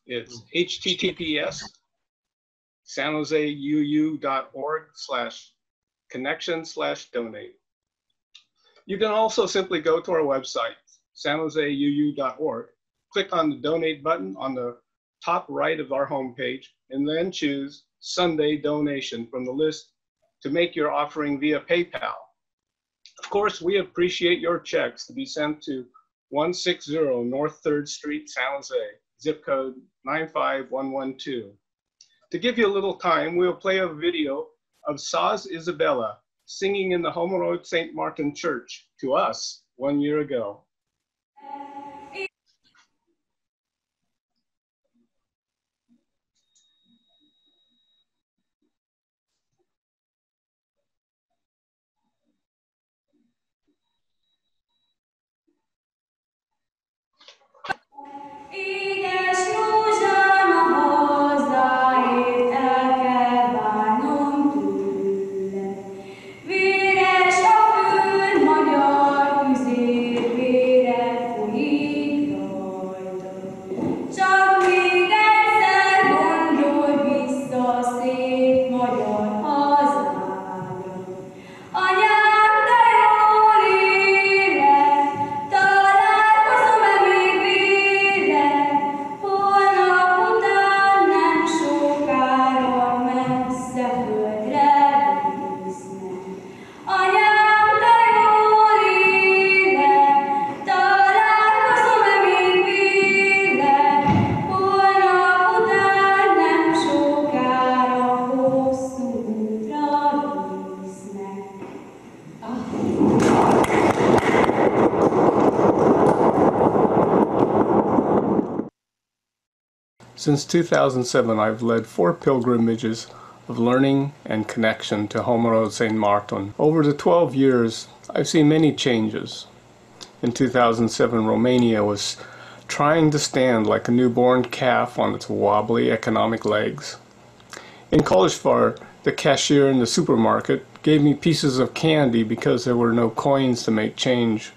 It's https://sanjoseuu.org/connection/donate. You can also simply go to our website, sanjoseuu.org, click on the donate button on the top right of our homepage, and then choose Sunday donation from the list to make your offering via PayPal. Of course, we appreciate your checks to be sent to 160 North 3rd Street, San Jose, zip code 95112. To give you a little time, we'll play a video of Saz Isabella singing in the Homorodzentmarton church to us 1 year ago. Since 2007, I've led 4 pilgrimages of learning and connection to Homorodzentmarton. Over the 12 years, I've seen many changes. In 2007, Romania was trying to stand like a newborn calf on its wobbly economic legs. In Kolozsvár, the cashier in the supermarket gave me pieces of candy because there were no coins to make change.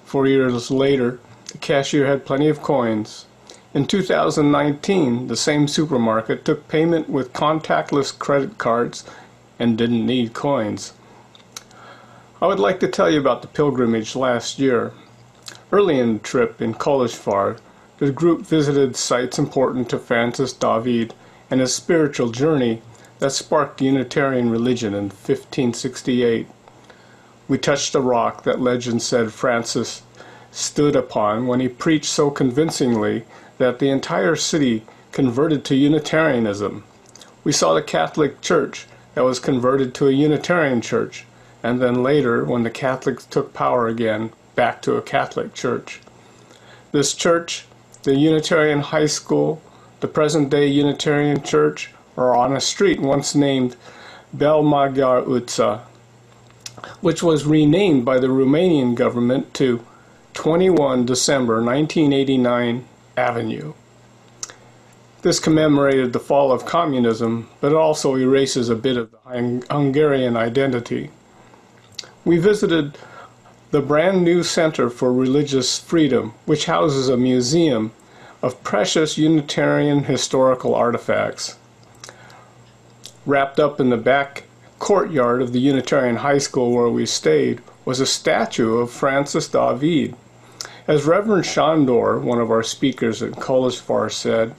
4 years later, the cashier had plenty of coins. In 2019, the same supermarket took payment with contactless credit cards and didn't need coins. I would like to tell you about the pilgrimage last year. Early in the trip in Kolozsvár, the group visited sites important to Francis David and his spiritual journey that sparked Unitarian religion in 1568. We touched a rock that legend said Francis stood upon when he preached so convincingly that the entire city converted to Unitarianism. We saw the Catholic Church that was converted to a Unitarian church, and then later, when the Catholics took power again, back to a Catholic church. This church, the Unitarian High School, the present-day Unitarian Church, are on a street once named Belmagyar Utca, which was renamed by the Romanian government to 21 December 1989 Avenue. This commemorated the fall of communism, but it also erases a bit of the Hungarian identity. We visited the brand new Center for Religious Freedom, which houses a museum of precious Unitarian historical artifacts. Wrapped up in the back courtyard of the Unitarian High School where we stayed was a statue of Francis David. As Reverend Shandor, one of our speakers at Kolozsvár, said,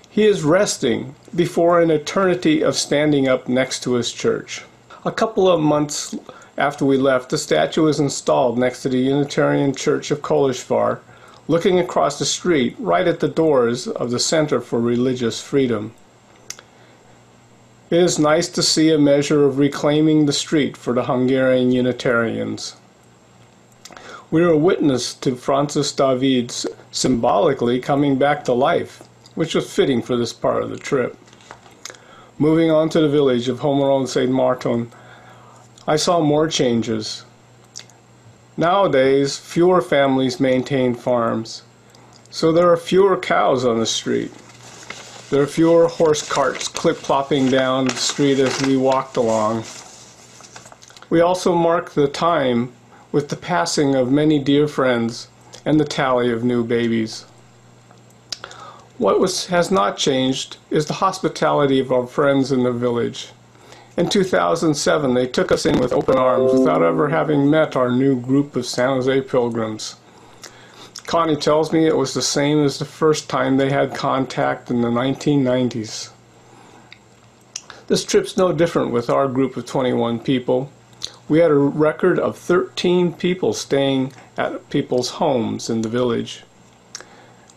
he is resting before an eternity of standing up next to his church. A couple of months after we left, the statue was installed next to the Unitarian Church of Kolozsvár, looking across the street right at the doors of the Center for Religious Freedom. It is nice to see a measure of reclaiming the street for the Hungarian Unitarians. We were a witness to Francis David's symbolically coming back to life, which was fitting for this part of the trip. Moving on to the village of Homorodzentmarton, I saw more changes. Nowadays, fewer families maintain farms, so there are fewer cows on the street. There are fewer horse carts clip-clopping down the street as we walked along. We also mark the time with the passing of many dear friends and the tally of new babies. What has not changed is the hospitality of our friends in the village. In 2007, they took us in with open arms without ever having met our new group of San Jose pilgrims. Connie tells me it was the same as the first time they had contact in the 1990s. This trip's no different with our group of 21 people. We had a record of 13 people staying at people's homes in the village.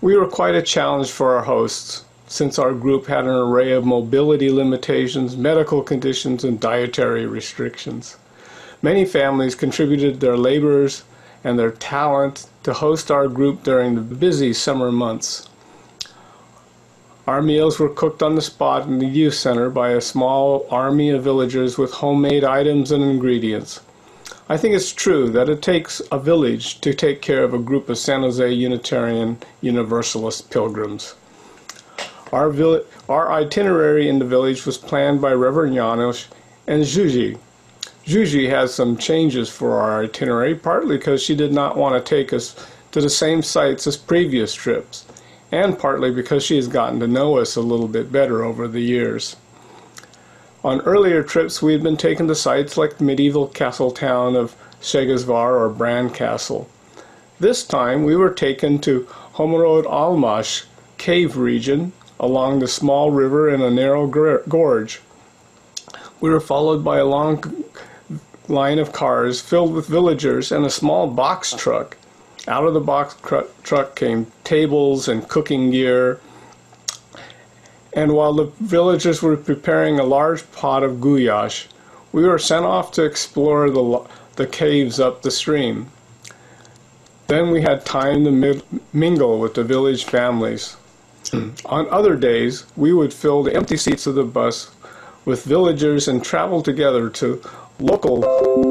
We were quite a challenge for our hosts, since our group had an array of mobility limitations, medical conditions, and dietary restrictions. Many families contributed their labors and their talent to host our group during the busy summer months. Our meals were cooked on the spot in the youth center by a small army of villagers with homemade items and ingredients. I think it's true that it takes a village to take care of a group of San Jose Unitarian Universalist pilgrims. Our itinerary in the village was planned by Reverend Janos and Juji. Juji has some changes for our itinerary, partly because she did not want to take us to the same sites as previous trips, and partly because she has gotten to know us a little bit better over the years. On earlier trips, we had been taken to sites like the medieval castle town of Segesvar or Brand Castle. This time, we were taken to Homorodszentmarton cave region along the small river in a narrow gorge. We were followed by a long line of cars filled with villagers and a small box truck. Out of the box truck came tables and cooking gear. And while the villagers were preparing a large pot of goulash, we were sent off to explore the caves up the stream. Then we had time to mingle with the village families. On other days, we would fill the empty seats of the bus with villagers and travel together to local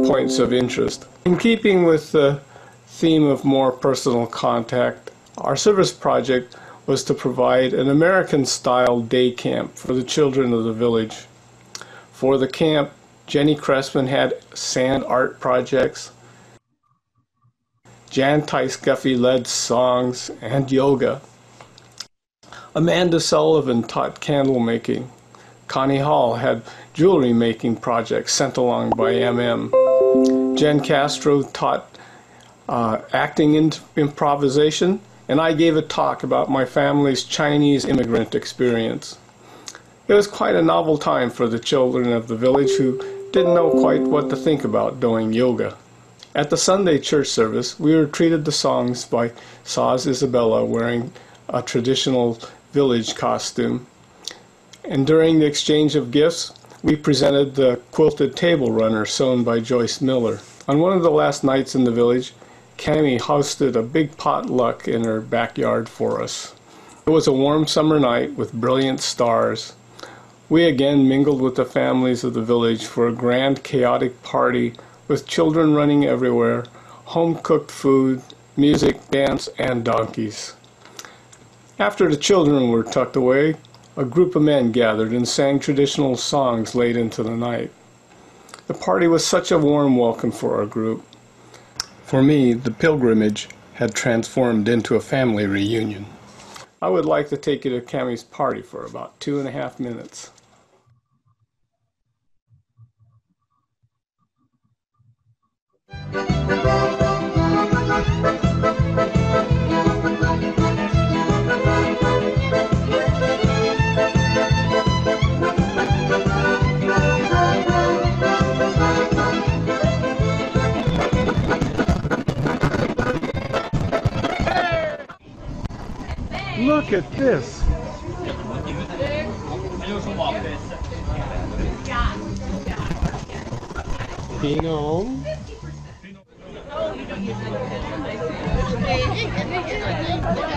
points of interest. In keeping with the theme of more personal contact, our service project was to provide an American-style day camp for the children of the village. For the camp, Jenny Cressman had sand art projects. Jan Tyscuffy led songs and yoga. Amanda Sullivan taught candle making. Connie Hall had jewelry making projects sent along by MM. Jen Castro taught acting and improvisation, and I gave a talk about my family's Chinese immigrant experience. It was quite a novel time for the children of the village who didn't know quite what to think about doing yoga. At the Sunday church service, we were treated to songs by Saz Isabella wearing a traditional village costume. And during the exchange of gifts, we presented the quilted table runner sewn by Joyce Miller. On one of the last nights in the village, Cami hosted a big potluck in her backyard for us. It was a warm summer night with brilliant stars. We again mingled with the families of the village for a grand chaotic party with children running everywhere, home-cooked food, music, dance, and donkeys. After the children were tucked away, a group of men gathered and sang traditional songs late into the night. The party was such a warm welcome for our group. For me, the pilgrimage had transformed into a family reunion. I would like to take you to Cami's party for about 2.5 minutes. Look at this. Pinot.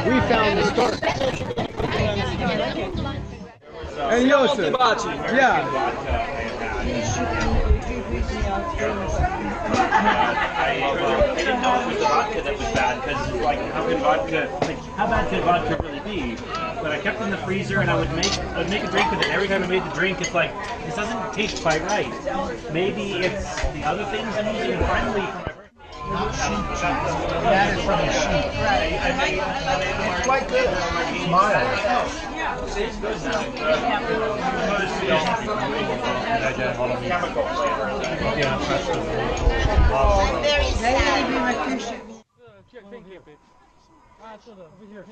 We found the start. And Joseph. Yeah. I didn't know it was the vodka that was bad because, like, how bad could vodka really be? But I kept it in the freezer and I would make a drink with it. Every time I made the drink, it's like, this doesn't taste quite right. Maybe it's the other things I'm using. And finally, for my birthday. That is from the sheep. Right. It's quite good. Smile. It's good now. Chemical flavor.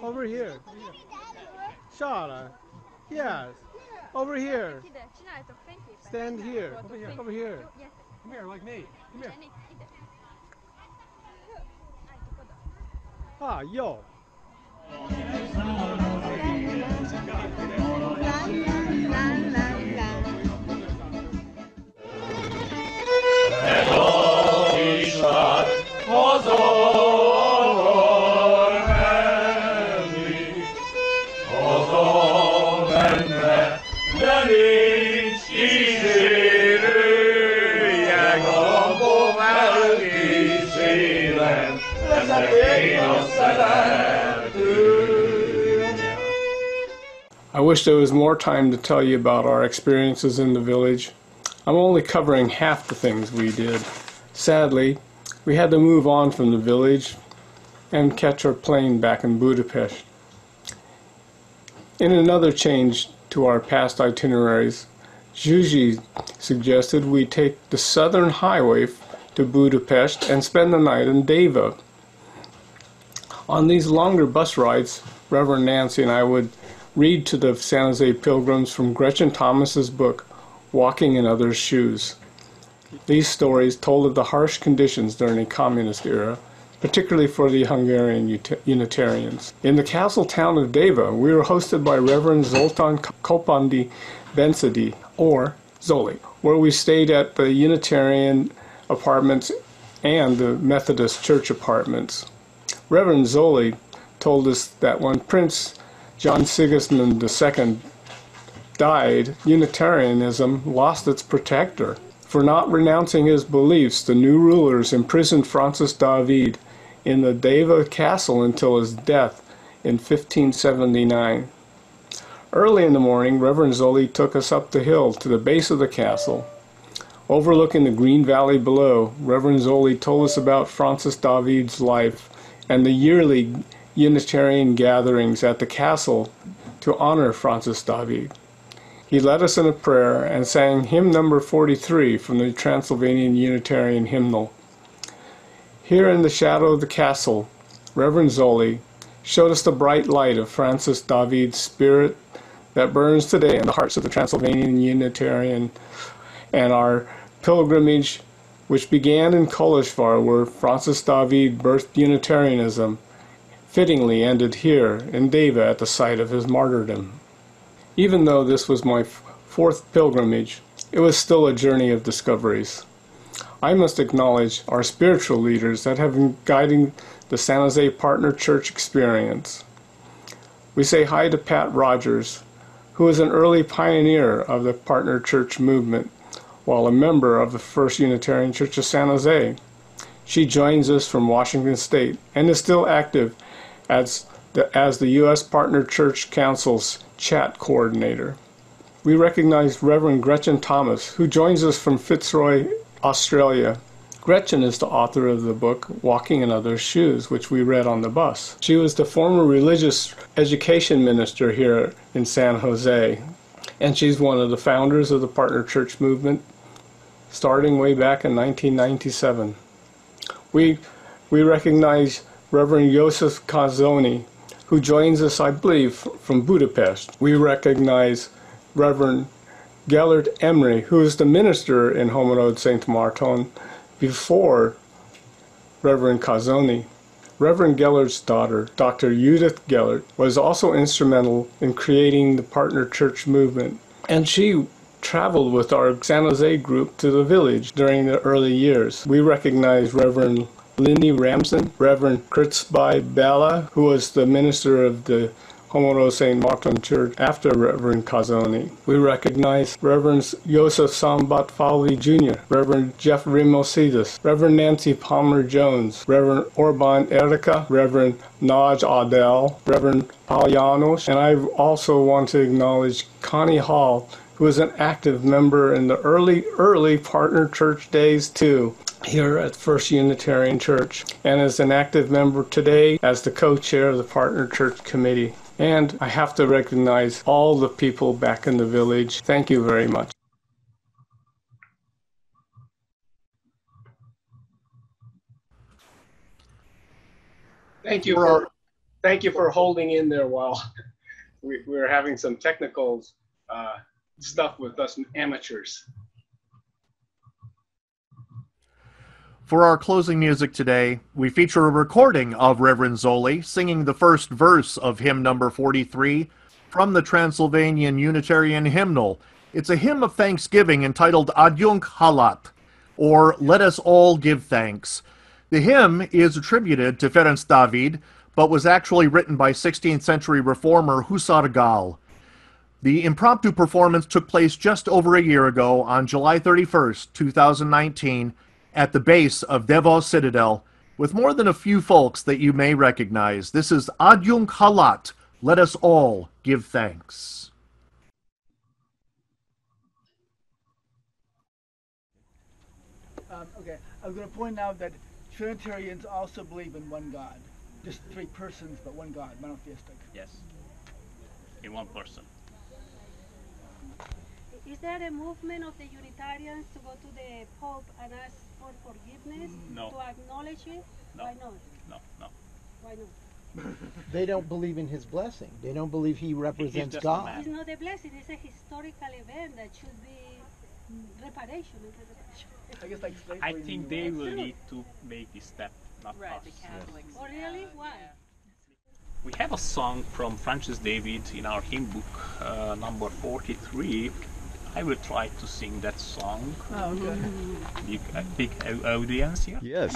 Over here. Shara. Yes. Over here. Stand here. Over here. Come here, like me. Come here. Ah, yo. I wish there was more time to tell you about our experiences in the village. I'm only covering half the things we did. Sadly, we had to move on from the village and catch our plane back in Budapest. In another change to our past itineraries, Zsuzsi suggested we take the southern highway to Budapest and spend the night in Deva. On these longer bus rides, Reverend Nancy and I would read to the San Jose pilgrims from Gretchen Thomas's book, Walking in Others' Shoes. These stories told of the harsh conditions during the communist era, particularly for the Hungarian Unitarians. In the castle town of Deva, we were hosted by Reverend Zoltán Kopandi Bensidi, or Zoli, where we stayed at the Unitarian apartments and the Methodist church apartments. Reverend Zoli told us that when Prince John Sigismund II died, Unitarianism lost its protector. For not renouncing his beliefs, the new rulers imprisoned Francis David in the Deva castle until his death in 1579. Early in the morning, Reverend Zoli took us up the hill to the base of the castle. Overlooking the green valley below, Reverend Zoli told us about Francis David's life and the yearly Unitarian gatherings at the castle to honor Francis David. He led us in a prayer and sang hymn number 43 from the Transylvanian Unitarian hymnal. Here in the shadow of the castle, Reverend Zoli showed us the bright light of Francis David's spirit that burns today in the hearts of the Transylvanian Unitarian, and our pilgrimage, which began in Kolozsvár, where Francis David birthed Unitarianism, fittingly ended here in Deva at the site of his martyrdom. Even though this was my fourth pilgrimage, it was still a journey of discoveries. I must acknowledge our spiritual leaders that have been guiding the San Jose Partner Church experience. We say hi to Pat Rogers, who was an early pioneer of the Partner Church movement, while a member of the First Unitarian Church of San Jose. She joins us from Washington State and is still active as the U.S. Partner Church Council's chat coordinator. We recognize Reverend Gretchen Thomas, who joins us from Fitzroy, Australia. Gretchen is the author of the book Walking in Others' Shoes, which we read on the bus. She was the former religious education minister here in San Jose, and she's one of the founders of the Partner Church movement, starting way back in 1997. We recognize Reverend Joseph Kazoni, who joins us, I believe, from Budapest. We recognize Reverend Gellert Emery, who is the minister in Homorodszentmarton before Reverend Kazoni. Reverend Gellert's daughter, Dr. Judith Gellert, was also instrumental in creating the Partner Church movement, and she traveled with our San Jose group to the village during the early years. We recognize Reverend Lindy Ramson, Reverend Kurtzby Bala, who was the minister of the Homorodzentmarton Church after Reverend Kazoni. We recognize Reverend Joseph Sambat Fowley Jr., Reverend Jeff Rimosidas, Reverend Nancy Palmer Jones, Reverend Orban Erica, Reverend Naj Adel, Reverend Palyanos, and I also want to acknowledge Connie Hall, who was an active member in the early partner church days too, here at First Unitarian Church, and is an active member today as the co-chair of the Partner Church Committee. And I have to recognize all the people back in the village. Thank you very much. Thank you for holding in there while we were having some technical stuff with us amateurs. For our closing music today, we feature a recording of Reverend Zoli singing the first verse of hymn number 43 from the Transylvanian Unitarian Hymnal. It's a hymn of thanksgiving entitled Adjunct Halat, or Let Us All Give Thanks. The hymn is attributed to Ferenc David, but was actually written by 16th century reformer Huszár Gál. The impromptu performance took place just over a year ago on July 31st, 2019, at the base of Devos Citadel, with more than a few folks that you may recognize. This is Adjunct Halat, Let Us All Give Thanks. Okay, I was going to point out that Trinitarians also believe in one God. Just three persons, but one God, monotheistic. Yes. In one person. Is there a movement of the Unitarians to go to the Pope and ask for forgiveness? No. To acknowledge it? No. Why not? No. Why not? They don't believe in his blessing. They don't believe he represents God. It's not a blessing, it's a historical event that should be reparation. I think they will need to make this step, not us. The Catholics. Oh, really? Why? We have a song from Francis David in our hymn book, number 43. I will try to sing that song. Oh, okay. Big audience here. Yes.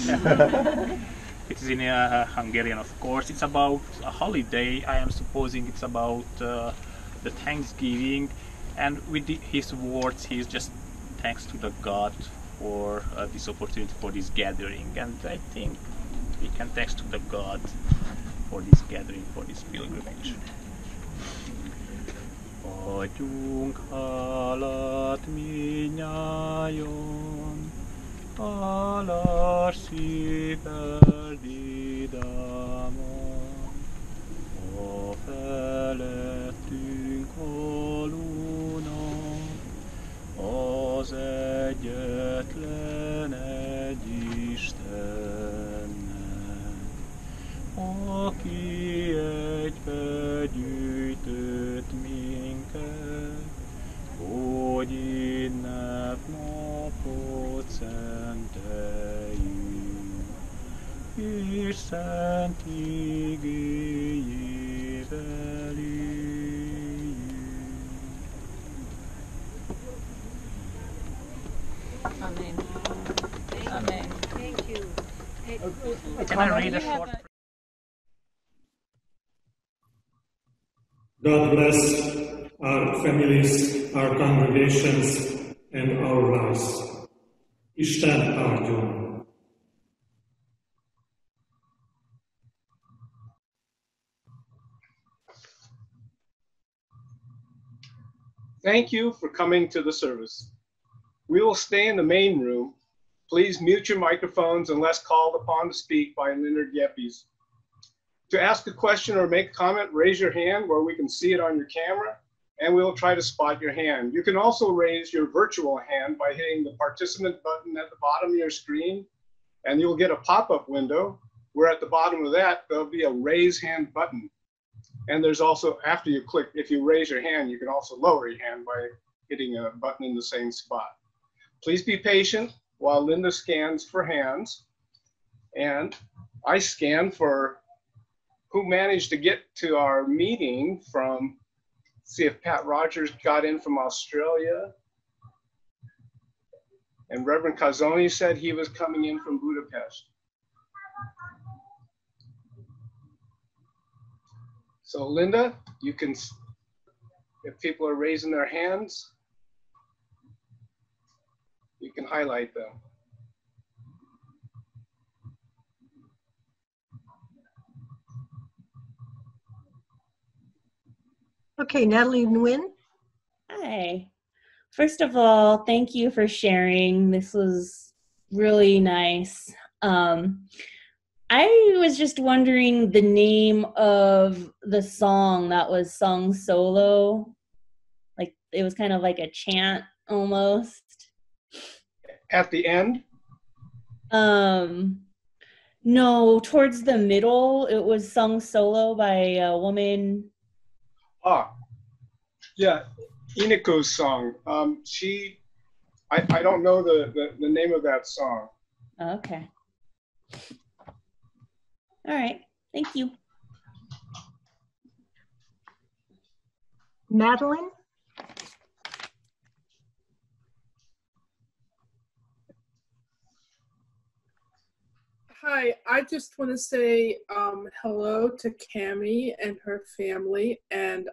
It is in Hungarian, of course. It's about a holiday. I am supposing it's about the Thanksgiving, and with his words, he's just thanks to the God for this opportunity, for this gathering. And I think we can thanks to the God for this gathering, for this pilgrimage. Adjunct halat minnyájon, halas szívvel vidáman, a felettünk valónak, az egyetlen egy Istennek, aki egybe gyűjtött minket, hogy ünnepnapot szenteljük, és szent igéjével éljük. Amen. Amen. Thank you. Can I read a short? God bless our families, our congregations, and our lives. Isten áldjon. Thank you for coming to the service. We will stay in the main room. Please mute your microphones unless called upon to speak by Leonard Yepes. To ask a question or make a comment, raise your hand where we can see it on your camera, and we'll try to spot your hand. You can also raise your virtual hand by hitting the participant button at the bottom of your screen, and you'll get a pop-up window where at the bottom of that, there'll be a raise hand button. And there's also, after you click, if you raise your hand, you can also lower your hand by hitting a button in the same spot. Please be patient while Linda scans for hands. And I scan for who managed to get to our meeting from, see if Pat Rogers got in from Australia. And Reverend Kazoni said he was coming in from Budapest. So Linda, you can, if people are raising their hands, you can highlight them. Okay, Natalie Nguyen. Hi. First of all, thank you for sharing. This was really nice. I was just wondering the name of the song that was sung solo. Like, it was kind of like a chant almost. At the end? No, towards the middle, it was sung solo by a woman. Ah, yeah, Iniko's song. I don't know the name of that song. Okay. All right, thank you. Madeline? Hi, I just want to say hello to Cammie and her family, and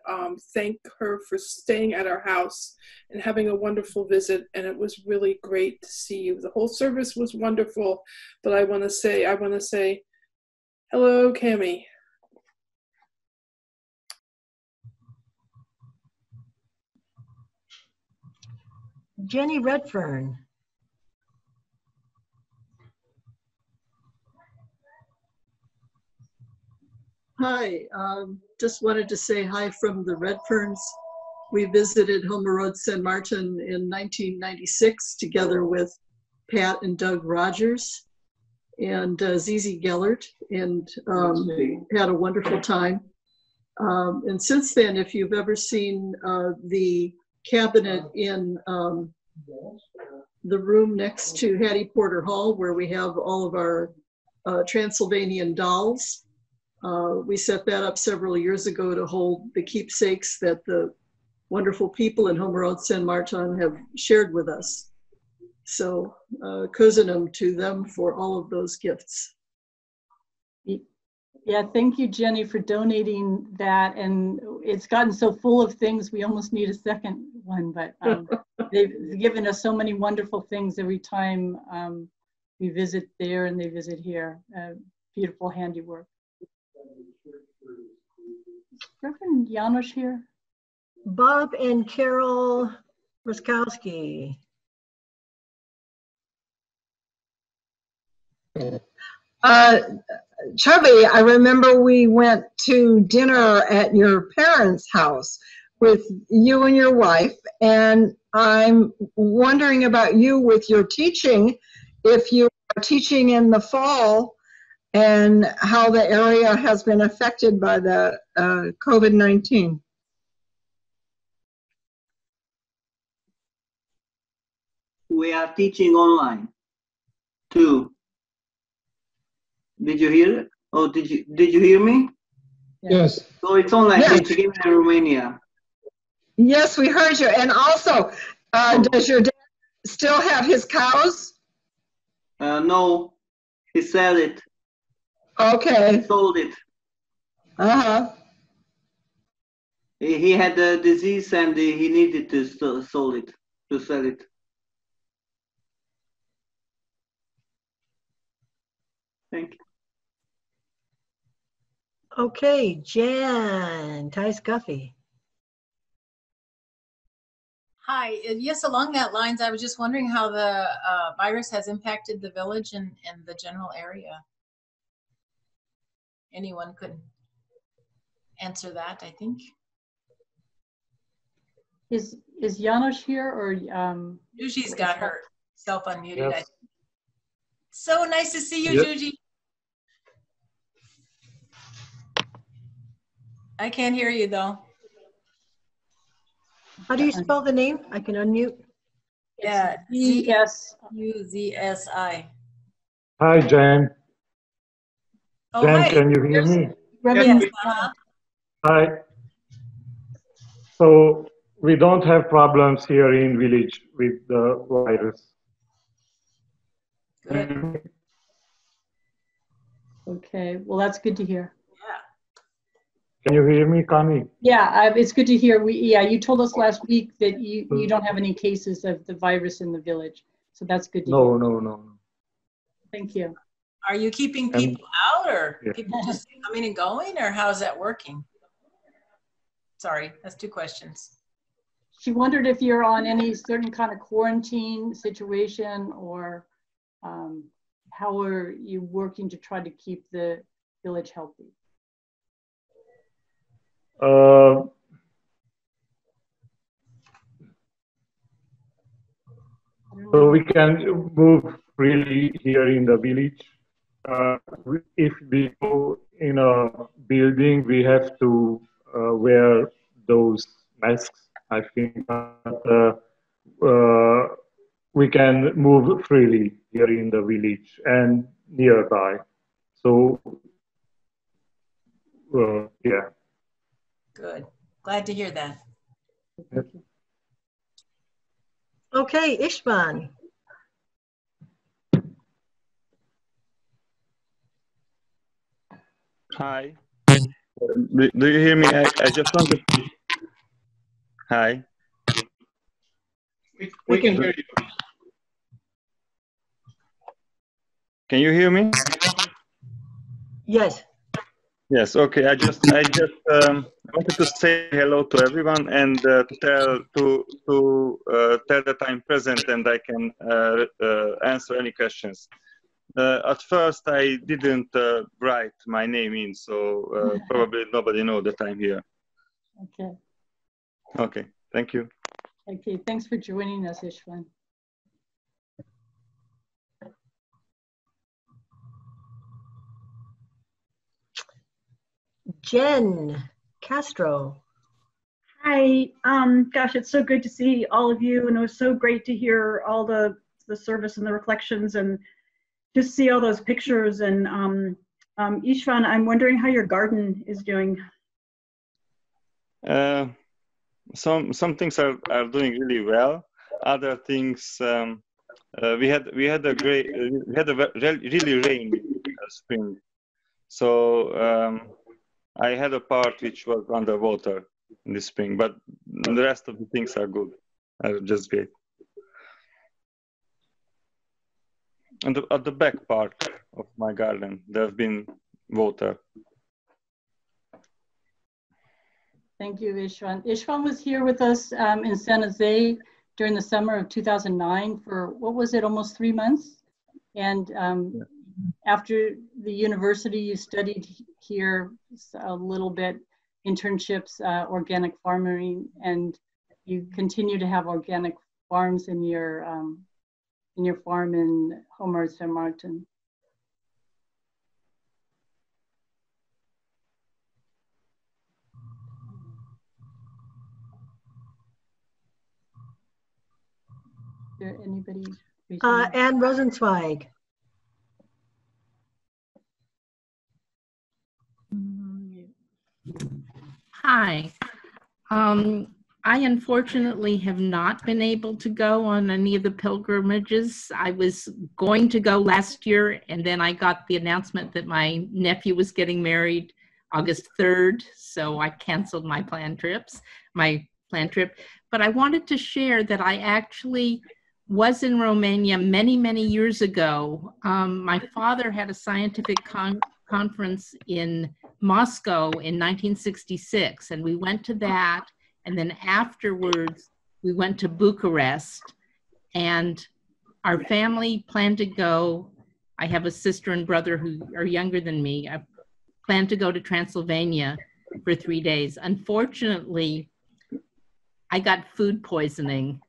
thank her for staying at our house and having a wonderful visit. And it was really great to see you. The whole service was wonderful, but I want to say hello, Cammie. Jenny Redfern. Hi, just wanted to say hi from the Redferns. We visited Homorodzentmarton in 1996 together with Pat and Doug Rogers and Zizi Gellert, and had a wonderful time. And since then, if you've ever seen the cabinet in the room next to Hattie Porter Hall, where we have all of our Transylvanian dolls, we set that up several years ago to hold the keepsakes that the wonderful people in Homorodzentmarton have shared with us. So kuzenum to them for all of those gifts. Yeah, thank you, Jenny, for donating that. And it's gotten so full of things, we almost need a second one, but they've given us so many wonderful things every time we visit there and they visit here. Beautiful handiwork. Reverend Janos here? Bob and Carol Ruskowski. Chubby, I remember we went to dinner at your parents' house with you and your wife, and I'm wondering about you with your teaching, if you are teaching in the fall and how the area has been affected by the COVID-19. We are teaching online too. Did you hear it? Oh, did you hear me? Yes. So it's online teaching in Romania. Yes, we heard you. And also, does your dad still have his cows? No, he sold it. Okay. He sold it. Uh-huh. He had a disease and he needed to sell it. Thank you. Okay, Jan Tice Guffey. Hi, yes, along that lines, I was just wondering how the virus has impacted the village and the general area. Anyone could answer that, I think. Is Janos here or? Yuji's got herself unmuted. Yes. So nice to see you, Yes. Yuji. I can't hear you though. How do you spell the name? I can unmute. Yeah, D-S-U-Z-S-I. Hi, Jan. Oh, Jan, hi. can you hear me? Yes, Hi. So we don't have problems here in village with the virus. Can you hear me, Connie? Yeah, it's good to hear. You told us last week that you don't have any cases of the virus in the village, so that's good to hear. No. Thank you. Are you keeping people out, or yeah. people just coming and going, or how's that working? Sorry, that's two questions. She wondered if you're on any certain kind of quarantine situation, or how are you working to try to keep the village healthy? So we can move freely here in the village. If we go in a building, we have to wear those masks, I think. We can move freely here in the village and nearby. So, yeah. Good. Glad to hear that. Okay, Ishvan. Hi. Do you hear me? I just want to... Hi. We can hear you. Can you hear me? Yes. Yes. Okay. I just wanted to say hello to everyone and tell that I'm present and I can answer any questions. At first, I didn't write my name in, so probably nobody knows that I'm here. Okay. Okay. Thank you. Okay. Thanks for joining us, Ishwan. Jen Castro. Hi, gosh, it's so good to see all of you, and it was so great to hear all the service and the reflections, and just see all those pictures. And Ishvan, I'm wondering how your garden is doing. Some things are doing really well. Other things, we had a really rainy spring, so I had a part which was underwater in the spring, but the rest of the things are good, are just great. And at the back part of my garden, there have been water. Thank you, Ishwan. Ishwan was here with us in San Jose during the summer of 2009 for, what was it, almost 3 months? And after the university, you studied here a little bit, internships, organic farming, and you continue to have organic farms in your farm in Homorodzentmarton. Is there anybody? Anne Rosenzweig. Hi. I unfortunately have not been able to go on any of the pilgrimages. I was going to go last year, and then I got the announcement that my nephew was getting married August 3rd, so I canceled my planned trip. But I wanted to share that I actually was in Romania many, many years ago. My father had a scientific conference in Moscow in 1966, and we went to that. And then afterwards, we went to Bucharest, and our family planned to go. I have a sister and brother who are younger than me. I planned to go to Transylvania for 3 days. Unfortunately, I got food poisoning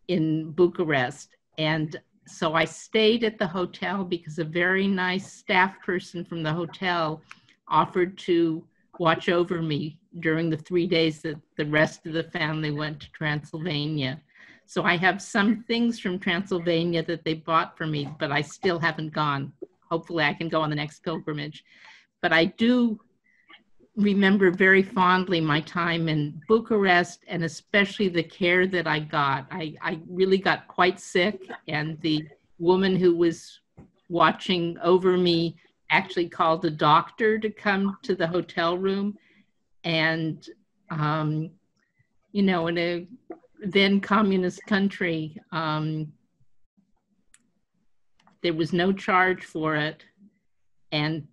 in Bucharest. And so I stayed at the hotel because a very nice staff person from the hotel offered to watch over me during the 3 days that the rest of the family went to Transylvania. So I have some things from Transylvania that they bought for me, but I still haven't gone. Hopefully I can go on the next pilgrimage. But I do remember very fondly my time in Bucharest, and especially the care that I got. I really got quite sick, and the woman who was watching over me actually called the doctor to come to the hotel room. And, you know, in a then communist country, there was no charge for it. And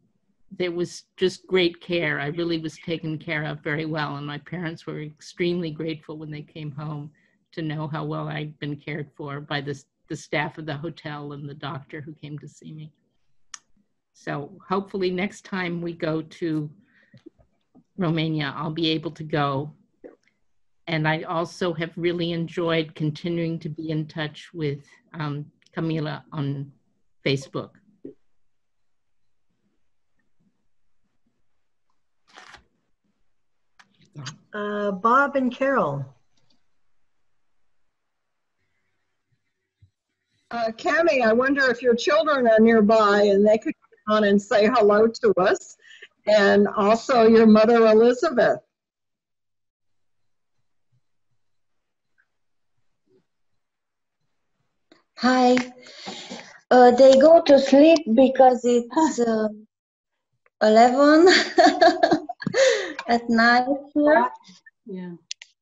there was just great care. I really was taken care of very well. And my parents were extremely grateful when they came home to know how well I'd been cared for by the staff of the hotel and the doctor who came to see me. So hopefully next time we go to Romania, I'll be able to go. And I also have really enjoyed continuing to be in touch with Camila on Facebook. Bob and Carol. Cammie, I wonder if your children are nearby and they could come on and say hello to us, and also your mother, Elizabeth. Hi. They go to sleep because it's 11 at night here. Yeah.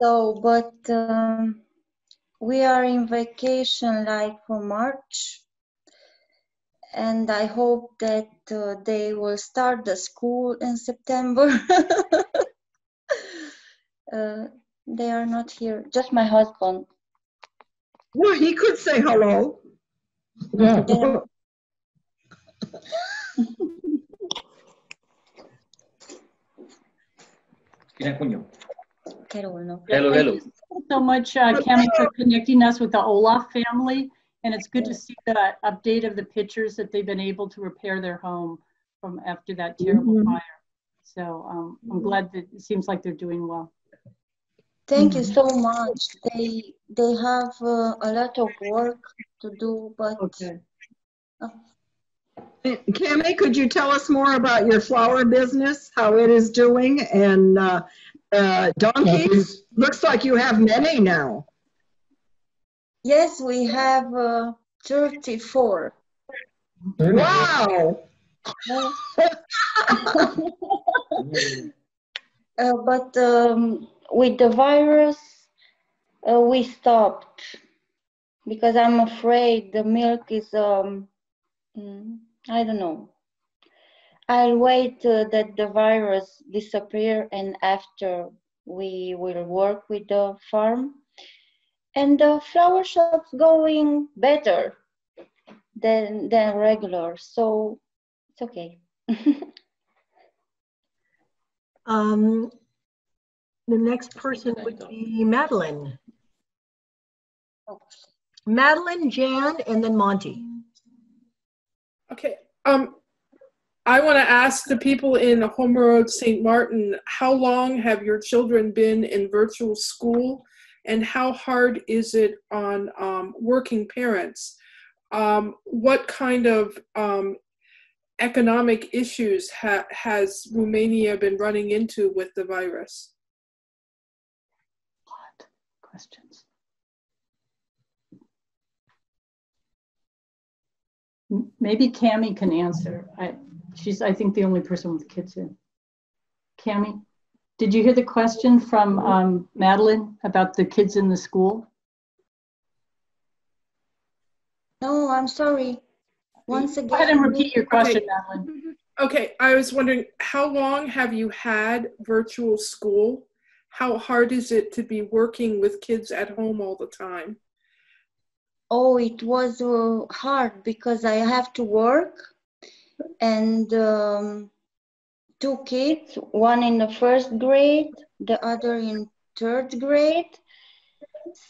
So, but we are in vacation like for March, and I hope that they will start the school in September. They are not here, just my husband. Well, he could say hello. Yeah. Hello. Hello. Thank you so much, Cammie, for connecting us with the Olaf family. And it's good to see the update of the pictures that they've been able to repair their home from after that terrible fire. So I'm glad that it seems like they're doing well. Thank you so much. They have a lot of work to do, but Cammie, could you tell us more about your flower business, how it is doing, and donkeys? Looks like you have many now. Yes, we have 34. Wow! But with the virus, we stopped because I'm afraid the milk is, I don't know. I'll wait that the virus disappear, and after we will work with the farm. And the flower shop's going better than regular, so it's okay. The next person would be Madeline. Madeline, Jan, and then Monty. Okay. I want to ask the people in Homorodzentmarton, how long have your children been in virtual school, and how hard is it on working parents? What kind of economic issues has Romania been running into with the virus? What questions? Maybe Cammie can answer. She's, I think, the only person with kids here. Cammie, did you hear the question from Madeline about the kids in the school? No, I'm sorry. Once again. Go ahead and repeat your question, Madeline. Okay, I was wondering, how long have you had virtual school? How hard is it to be working with kids at home all the time? Oh, it was hard because I have to work, and 2 kids, one in the 1st grade, the other in 3rd grade.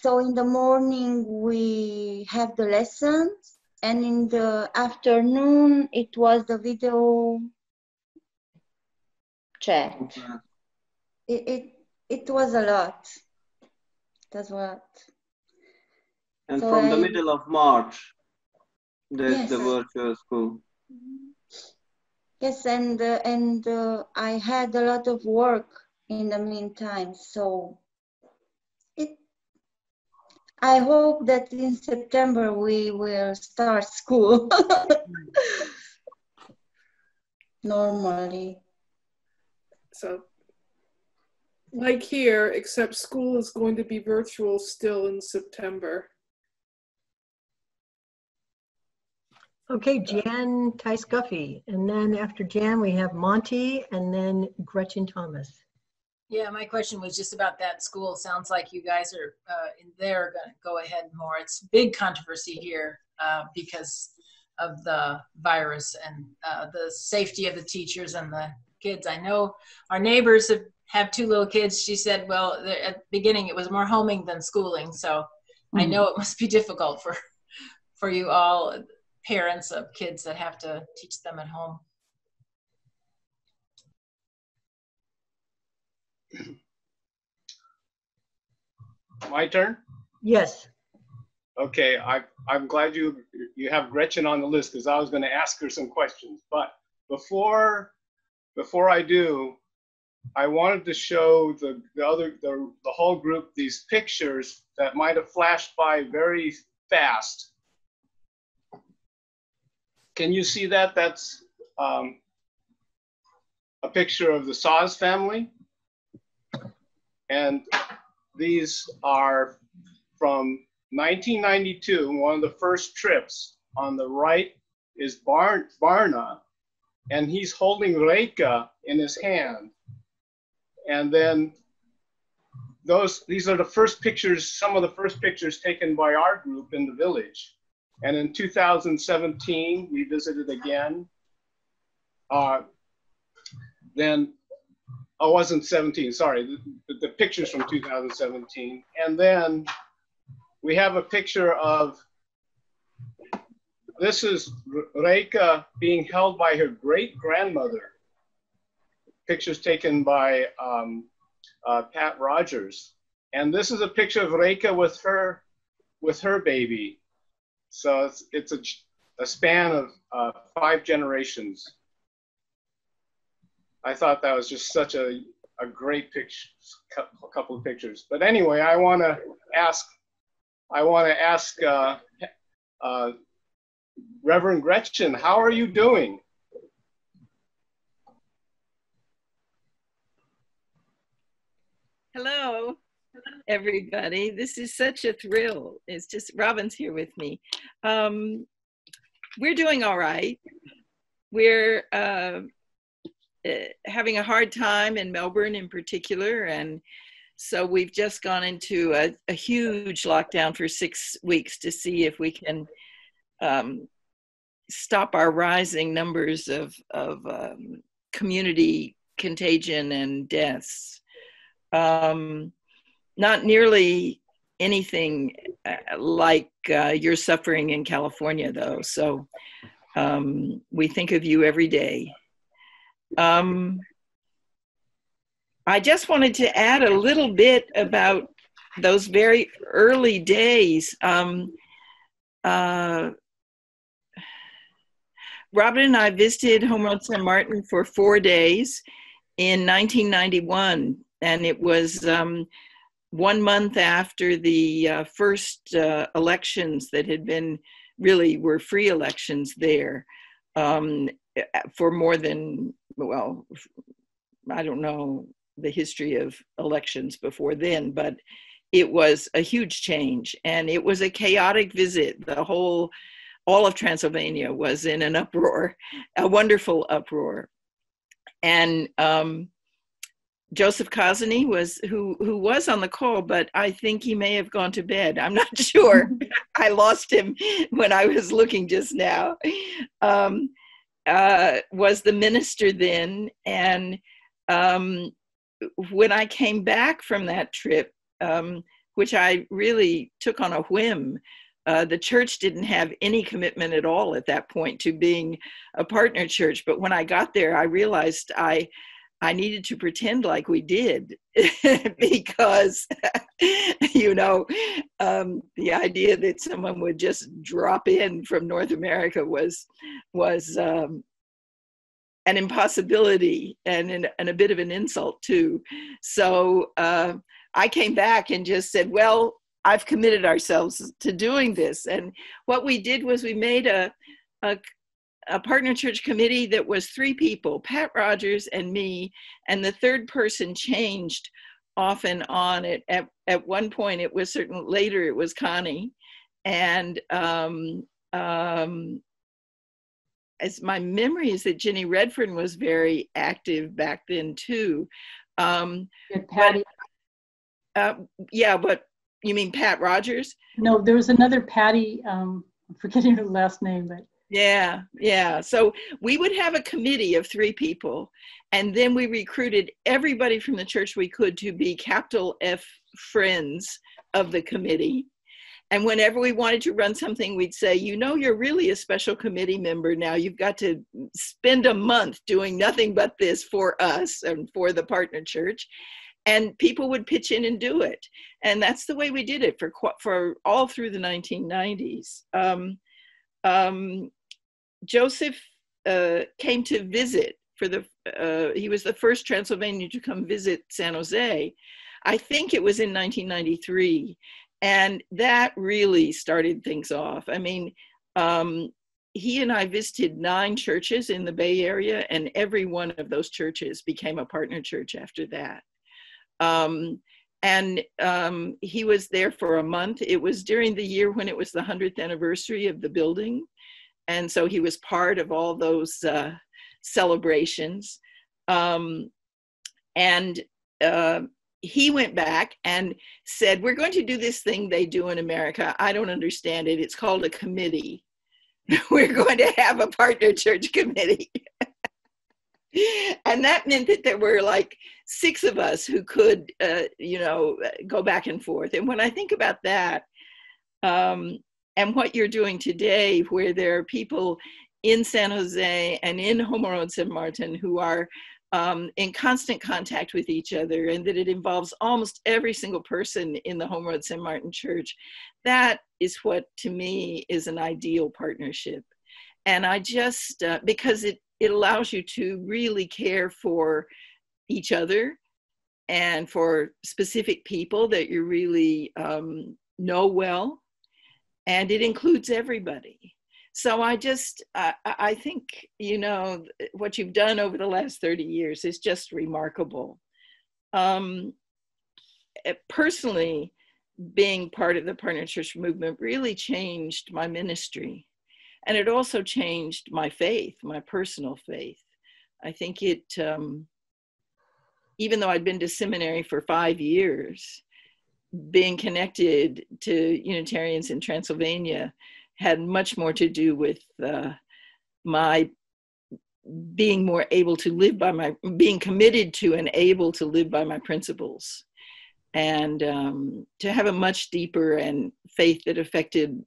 So in the morning we have the lessons, and in the afternoon it was the video chat. It was a lot. That's what. And So from the middle of March, there's Yes, the virtual school. Yes, and I had a lot of work in the meantime, so I hope that in September we will start school. normally. So, like here, except school is going to be virtual still in September. Okay, Jan Tice-Guffey. And then after Jan, we have Monty and then Gretchen Thomas. Yeah, my question was just about that school. Sounds like you guys are in there going to go ahead more. It's big controversy here because of the virus and the safety of the teachers and the kids. I know our neighbors have two little kids. She said, well, at the beginning it was more homing than schooling. So I know it must be difficult for you all, parents of kids that have to teach them at home. My turn? Yes. Okay, I'm glad you have Gretchen on the list because I was going to ask her some questions. But before I do, I wanted to show the whole group these pictures that might have flashed by very fast. Can you see that? That's a picture of the Saws family. And these are from 1992, one of the first trips. On the right is Barna, and he's holding Reika in his hand. And then these are the first pictures, some of the first pictures taken by our group in the village. And in 2017, we visited again. Then, oh, it wasn't 17, sorry, the pictures from 2017. And then we have a picture of, this is Reika being held by her great-grandmother. Pictures taken by Pat Rogers. And this is a picture of Reika with her baby. So it's a span of 5 generations. I thought that was just such a great picture, couple of pictures. But anyway, I want to ask Reverend Gretchen, how are you doing? Hello, everybody. This is such a thrill. It's just, Robin's here with me. We're doing all right. We're having a hard time in Melbourne in particular. And so we've just gone into a huge lockdown for 6 weeks to see if we can stop our rising numbers of community contagion and deaths. Not nearly anything like you're suffering in California, though. So we think of you every day. I just wanted to add a little bit about those very early days. Robin and I visited Homorodzentmarton for 4 days in 1991, and it was 1 month after the first elections that had been, really were free elections there for more than, well, I don't know the history of elections before then, but it was a huge change, and it was a chaotic visit. All of Transylvania was in an uproar, a wonderful uproar. And Joseph Kazany who was on the call, but I think he may have gone to bed. I'm not sure. I lost him when I was looking just now. Was the minister then. And when I came back from that trip, which I really took on a whim, the church didn't have any commitment at all at that point to being a partner church. But when I got there, I realized I needed to pretend like we did because, you know, the idea that someone would just drop in from North America was an impossibility and a bit of an insult too. So I came back and just said, well, I've committed ourselves to doing this. And what we did was we made a a partner church committee that was 3 people, Pat Rogers and me, and the third person changed off and on. At one point it was later it was Connie. And as my memory is that Jenny Redfern was very active back then too. Patty. Yeah, but you mean Pat Rogers? No, there was another Patty, I'm forgetting her last name, but. Yeah. So we would have a committee of 3 people, and then we recruited everybody from the church we could to be capital F friends of the committee. And whenever we wanted to run something, we'd say, you know, you're really a special committee member now. You've got to spend a month doing nothing but this for us and for the partner church. And people would pitch in and do it. And that's the way we did it for all through the 1990s. Joseph came to visit he was the first Transylvanian to come visit San Jose. I think it was in 1993. And that really started things off. I mean, he and I visited 9 churches in the Bay Area, and every one of those churches became a partner church after that. He was there for a month. It was during the year when it was the 100th anniversary of the building. And so he was part of all those celebrations. He went back and said, we're going to do this thing they do in America. I don't understand it. It's called a committee. We're going to have a partner church committee. And that meant that there were like 6 of us who could, go back and forth. And when I think about that, and what you're doing today, where there are people in San Jose and in Homorodzentmarton who are in constant contact with each other, and that it involves almost every single person in the Homorodzentmarton church, that is what, to me, is an ideal partnership. And I just, because it allows you to really care for each other and for specific people that you really know well, and it includes everybody. So I think, what you've done over the last 30 years is just remarkable. Personally, being part of the partner church movement really changed my ministry. And it also changed my faith, my personal faith. I think it, even though I'd been to seminary for 5 years, being connected to Unitarians in Transylvania had much more to do with my being more able to live by being committed to and able to live by my principles, and to have a much deeper and faith that affected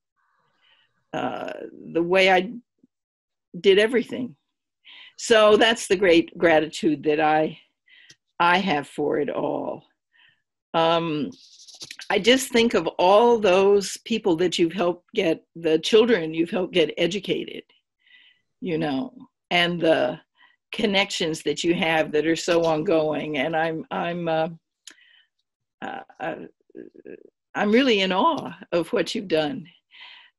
the way I did everything. So that's the great gratitude that I have for it all. I just think of all those people that you've helped get, the children you've helped get educated, and the connections that you have that are so ongoing. And I'm really in awe of what you've done.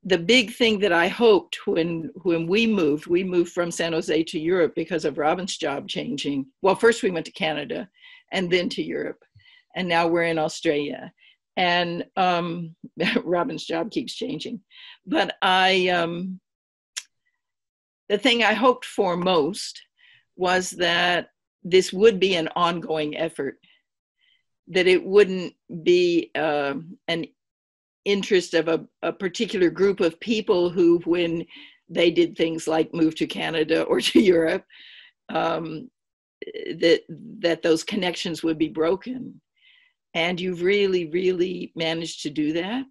The big thing that I hoped when we moved from San Jose to Europe because of Robin's job changing. Well, first we went to Canada and then to Europe, and now we're in Australia. And Robin's job keeps changing. But the thing I hoped for most was that this would be an ongoing effort, that it wouldn't be an interest of a particular group of people who, when they did things like move to Canada or to Europe, that those connections would be broken. And you've really, really managed to do that.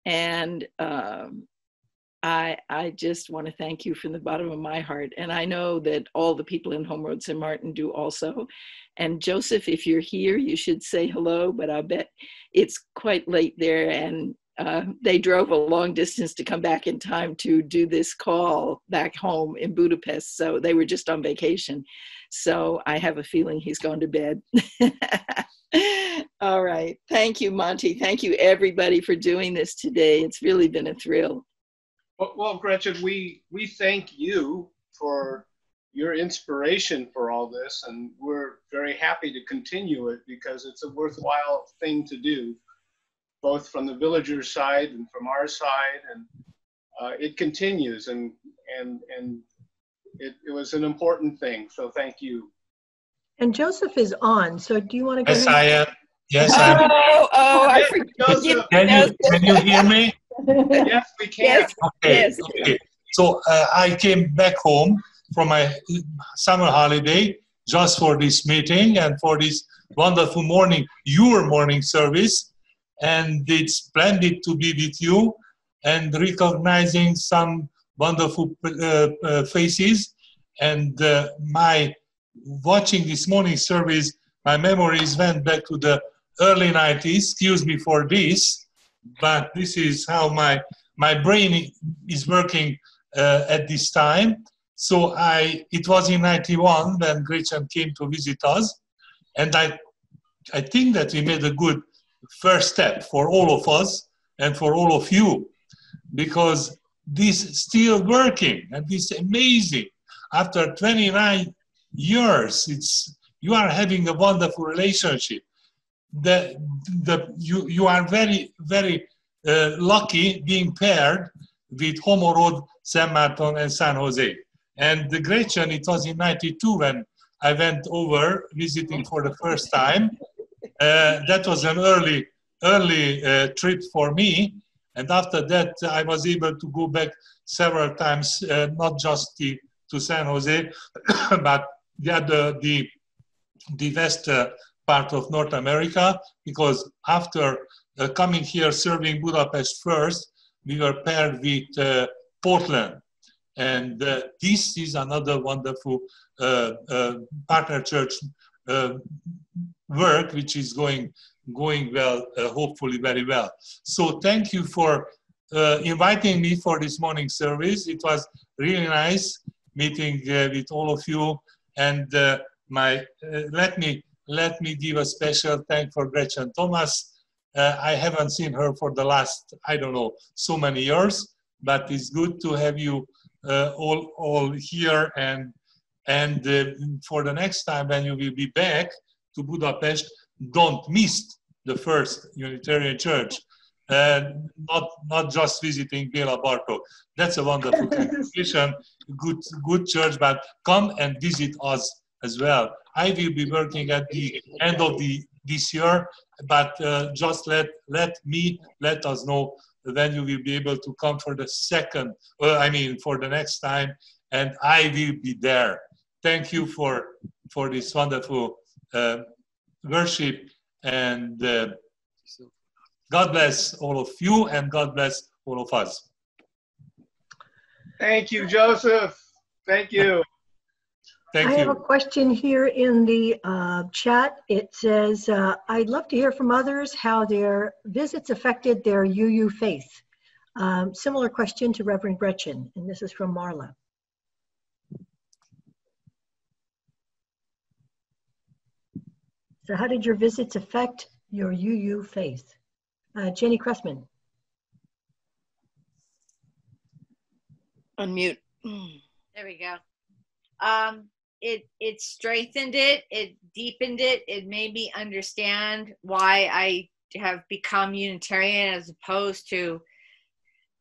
And I just want to thank you from the bottom of my heart. And I know that all the people in Homorodzentmarton do also. And Joseph, if you're here, you should say hello, but I bet it's quite late there. And they drove a long distance to come back in time to do this call back home in Budapest. So they were just on vacation. So I have a feeling he's gone to bed. All right. Thank you, Monty. Thank you, everybody, for doing this today. It's really been a thrill. Well, Gretchen, we thank you for your inspiration for all this, and we're very happy to continue it because it's a worthwhile thing to do, both from the villagers' side and from our side, and it continues, and it was an important thing. So thank you. And Joseph is on. So do you want to go Yes, ahead? I am. Yes, I am. I forgot. Can you hear me? Yes, we can. Okay. Okay. So I came back home from my summer holiday just for this meeting and for this wonderful your morning service. And it's splendid to be with you and recognizing some wonderful faces. And watching this morning service, my memories went back to the early 90s. Excuse me for this, but this is how my brain is working at this time. So it was in 91 when Gretchen came to visit us, and I think that we made a good first step for all of us and for all of you, because this is still working and this is amazing. After 29 years, you are having a wonderful relationship. You are very, very lucky being paired with Homorodzentmarton and San Jose. And the Gretchen, it was in 92 when I went over visiting for the first time. That was an early trip for me. And after that, I was able to go back several times, not just to San Jose, but the west part of North America, because after coming here, serving Budapest first, we were paired with Portland. And this is another wonderful partner church work, which is going well, hopefully very well. So thank you for inviting me for this morning service. It was really nice meeting with all of you. And let me give a special thank for Gretchen Thomas. I haven't seen her for the last, I don't know, so many years, but it's good to have you all here. And for the next time when you will be back to Budapest, don't miss the first Unitarian Church. Not just visiting Béla Bartók. That's a wonderful congregation, good church, but come and visit us as well. I will be working at the end of this year, but just let us know when you will be able to come for the for the next time, and I will be there. Thank you for this wonderful worship, and God bless all of you, and God bless all of us. Thank you, Joseph. Thank you. I have a question here in the chat. It says, I'd love to hear from others how their visits affected their UU faith. Similar question to Reverend Gretchen, and this is from Marla. So how did your visits affect your UU faith? Jenny Cressman. Unmute. There we go. It strengthened it, it deepened it, it made me understand why I have become Unitarian as opposed to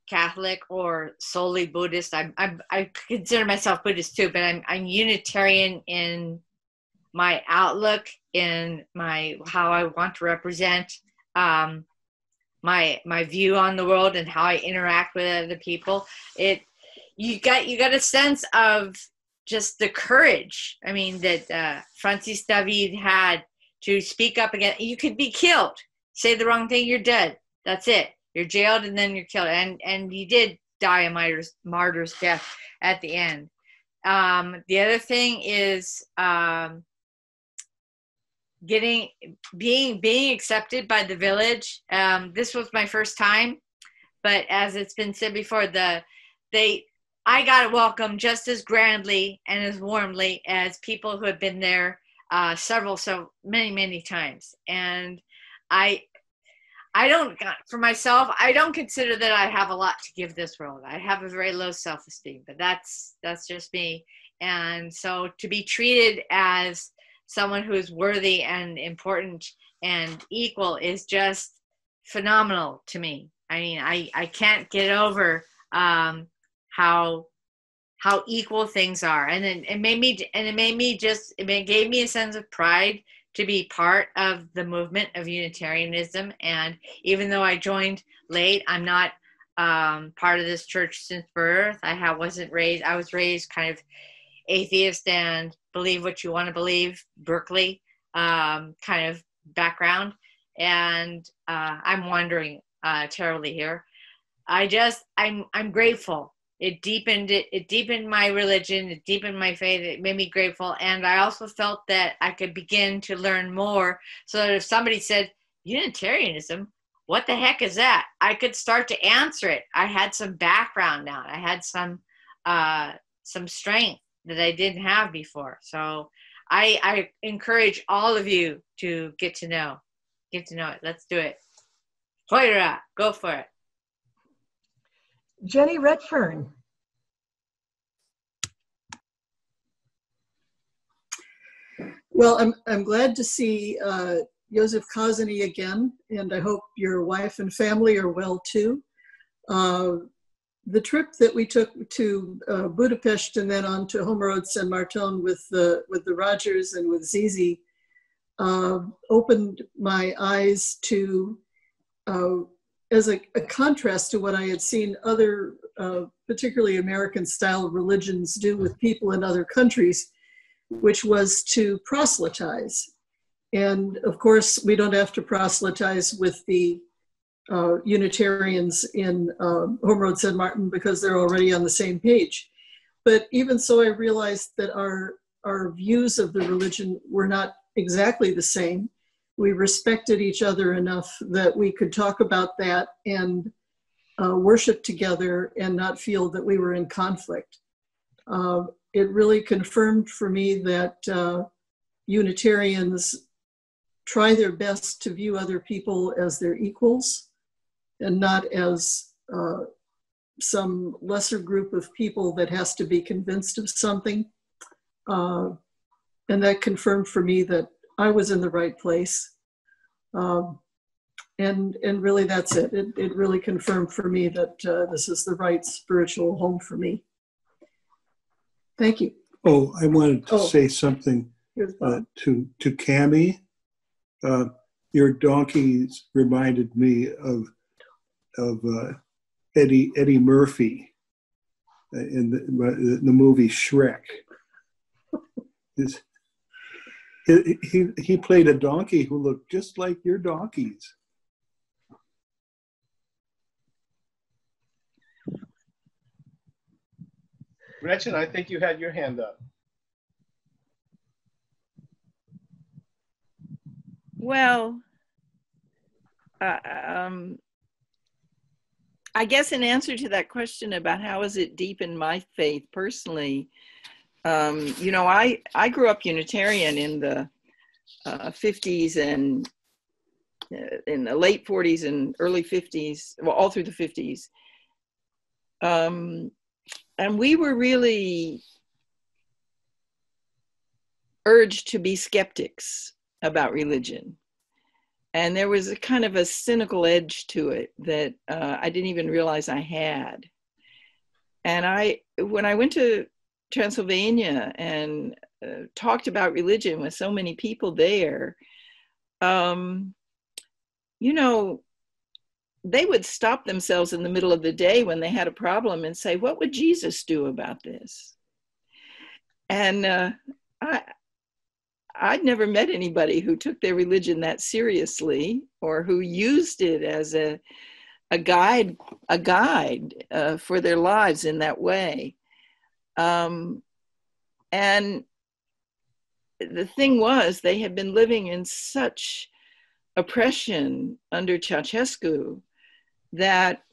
Catholic or solely Buddhist. I consider myself Buddhist too, but I'm Unitarian in my outlook, in how I want to represent my view on the world and how I interact with other people. You got a sense of just the courage, that Francis David had to speak up again. You could be killed. Say the wrong thing, you're dead. That's it. You're jailed and then you're killed. And he did die a martyr's death at the end. The other thing is being accepted by the village. This was my first time, but as it's been said before, I got welcomed just as grandly and as warmly as people who have been there many times. And for myself, I don't consider that I have a lot to give this world. I have a very low self-esteem, but that's just me. And so to be treated as someone who is worthy and important and equal is just phenomenal to me. I mean, I can't get over how equal things are. And then it gave me a sense of pride to be part of the movement of Unitarianism. And even though I joined late, I'm not part of this church since birth. I was raised kind of atheist and believe what you want to believe, Berkeley kind of background. And I'm wandering terribly here. I'm grateful. It deepened my religion, it deepened my faith, it made me grateful. And I also felt that I could begin to learn more, so that if somebody said, Unitarianism, what the heck is that? I could start to answer it. I had some background now. I had some strength that I didn't have before. So I encourage all of you to get to know it. Let's do it. Poira, go for it. Jenny Redfern. Well, I'm glad to see Joseph Kazany again, and I hope your wife and family are well too. The trip that we took to Budapest and then on to Homorodszentmarton with the Rogers and with Zizi opened my eyes to as a contrast to what I had seen other, particularly American-style religions do with people in other countries, which was to proselytize. And of course, we don't have to proselytize with the Unitarians in Homorodzentmarton because they're already on the same page. But even so, I realized that our views of the religion were not exactly the same. We respected each other enough that we could talk about that and worship together and not feel that we were in conflict. It really confirmed for me that Unitarians try their best to view other people as their equals and not as some lesser group of people that has to be convinced of something. And that confirmed for me that I was in the right place. And really that's it. It really confirmed for me that this is the right spiritual home for me. Thank you. Oh, I wanted to say something to Cammie. Your donkeys reminded me of Eddie Murphy in the movie Shrek. He played a donkey who looked just like your donkeys. Gretchen, I think you had your hand up. Well, I guess in answer to that question about how has it deepened my faith personally, you know, I grew up Unitarian in the 50s and in the late 40s and early 50s, well, all through the 50s. And we were really urged to be skeptics about religion. And there was a kind of a cynical edge to it that I didn't even realize I had. And when I went to Transylvania and talked about religion with so many people there, you know, they would stop themselves in the middle of the day when they had a problem and say, what would Jesus do about this? And I'd never met anybody who took their religion that seriously or who used it as a guide for their lives in that way. And the thing was, they had been living in such oppression under Ceausescu, that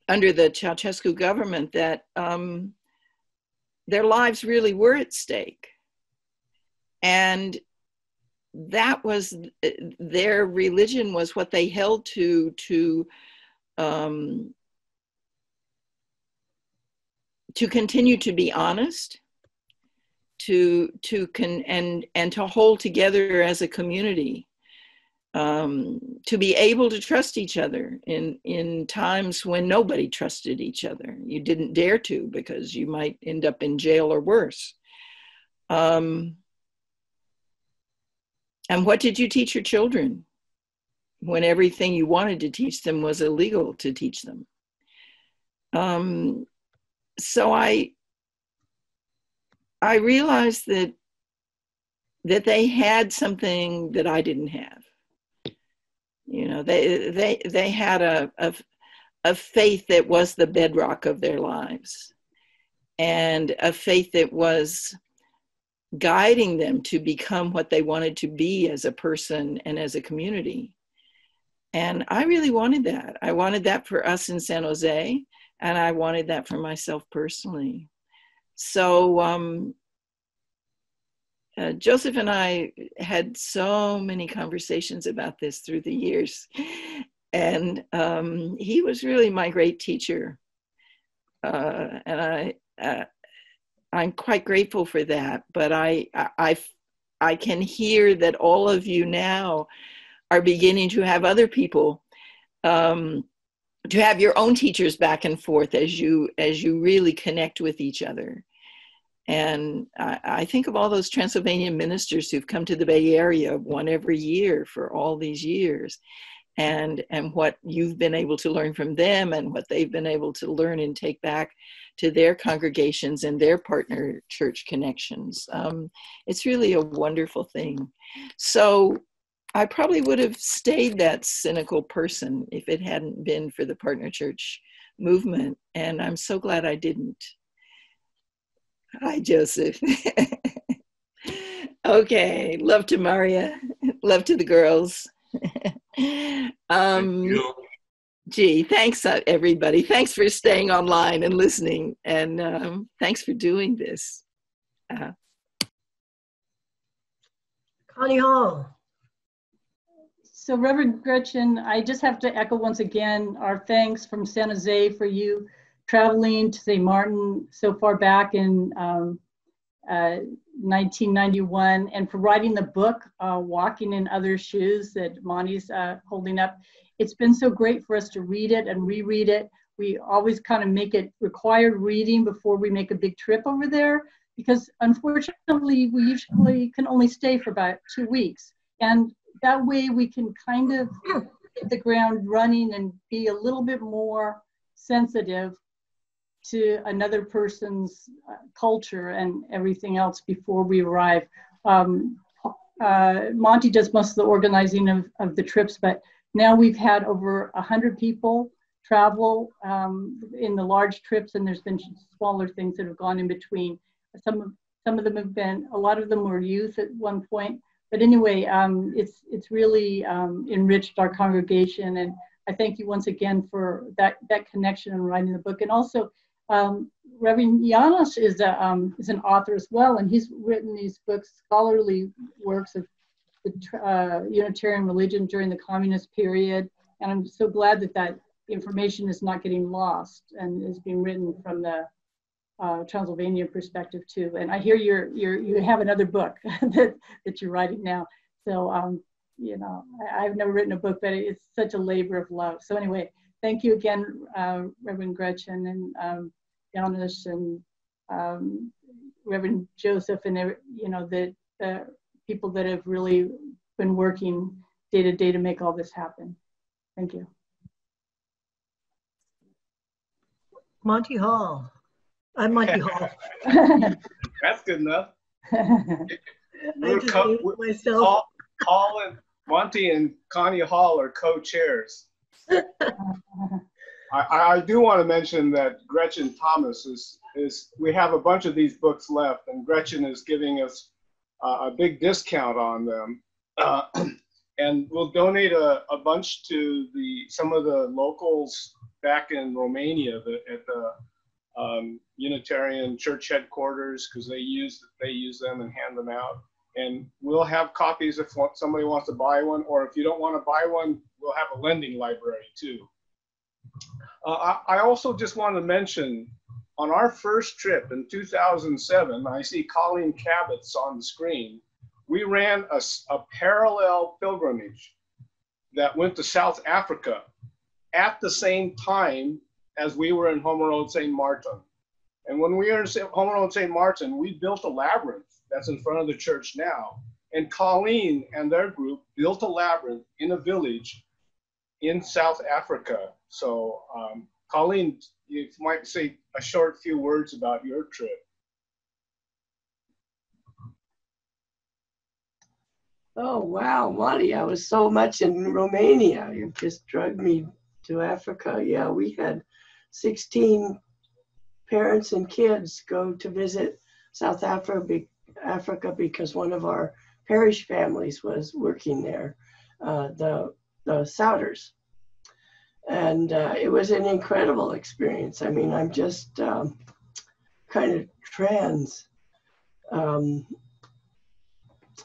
under the Ceausescu government, that their lives really were at stake. And that was their religion, was what they held to continue to be honest, and to hold together as a community, to be able to trust each other in times when nobody trusted each other. You didn't dare to, because you might end up in jail or worse. And what did you teach your children when everything you wanted to teach them was illegal to teach them? So I realized that they had something that I didn't have. You know, they had a faith that was the bedrock of their lives, and a faith that was guiding them to become what they wanted to be as a person and as a community. And I really wanted that. I wanted that for us in San Jose, and I wanted that for myself personally. So Joseph and I had so many conversations about this through the years. And he was really my great teacher. And I'm quite grateful for that. But I can hear that all of you now are beginning to have other people, to have your own teachers back and forth as you really connect with each other. And I think of all those Transylvanian ministers who've come to the Bay Area, one every year for all these years, and what you've been able to learn from them and what they've been able to learn and take back to their congregations and their partner church connections. It's really a wonderful thing. So I probably would have stayed that cynical person if it hadn't been for the partner church movement. And I'm so glad I didn't. Hi, Joseph. Okay, love to Maria, love to the girls. Thank you. Gee, thanks everybody. Thanks for staying online and listening, and thanks for doing this. Connie Hall. So Reverend Gretchen, I just have to echo once again our thanks from San Jose for you traveling to St. Martin so far back in 1991, and for writing the book, Walking in Others' Shoes, that Monty's holding up. It's been so great for us to read it and reread it. We always kind of make it required reading before we make a big trip over there, because unfortunately we usually can only stay for about 2 weeks. And that way we can kind of hit the ground running and be a little bit more sensitive to another person's culture and everything else before we arrive. Monty does most of the organizing of the trips, but now we've had over 100 people travel in the large trips, and there's been smaller things that have gone in between. Some of them have been, a lot of them were youth at one point, but anyway, it's really enriched our congregation, and I thank you once again for that connection and writing the book. And also, Reverend Janos is an author as well, and he's written these books, scholarly works of the Unitarian religion during the communist period, and I'm so glad that that information is not getting lost and is being written from the Transylvanian perspective too. And I hear you have another book that you're writing now. So you know, I've never written a book, but it's such a labor of love. So anyway, thank you again, Reverend Gretchen and Janos and Reverend Joseph, and you know, the people that have really been working day to day to make all this happen. Thank you. Monty Hall. I'm Monty Hall. That's good enough. Myself. Hall and Monty and Connie Hall are co-chairs. I do want to mention that Gretchen Thomas is we have a bunch of these books left, and Gretchen is giving us a big discount on them. And we'll donate a bunch to some of the locals back in Romania at the Unitarian Church headquarters, because they use them and hand them out. And we'll have copies if somebody wants to buy one, or if you don't want to buy one, we'll have a lending library too. I also just want to mention, on our first trip in 2007, I see Colleen Cabot's on the screen. We ran a parallel pilgrimage that went to South Africa at the same time as we were in Homorodzentmarton. And when we were in Homorodzentmarton, we built a labyrinth that's in front of the church now. And Colleen and their group built a labyrinth in a village in South Africa. So Colleen, you might say a short few words about your trip. Oh, wow, Monty, I was so much in Romania. You just dragged me to Africa. Yeah, we had 16 parents and kids go to visit South Africa because one of our parish families was working there, the Souders. And it was an incredible experience. I mean, I'm just kind of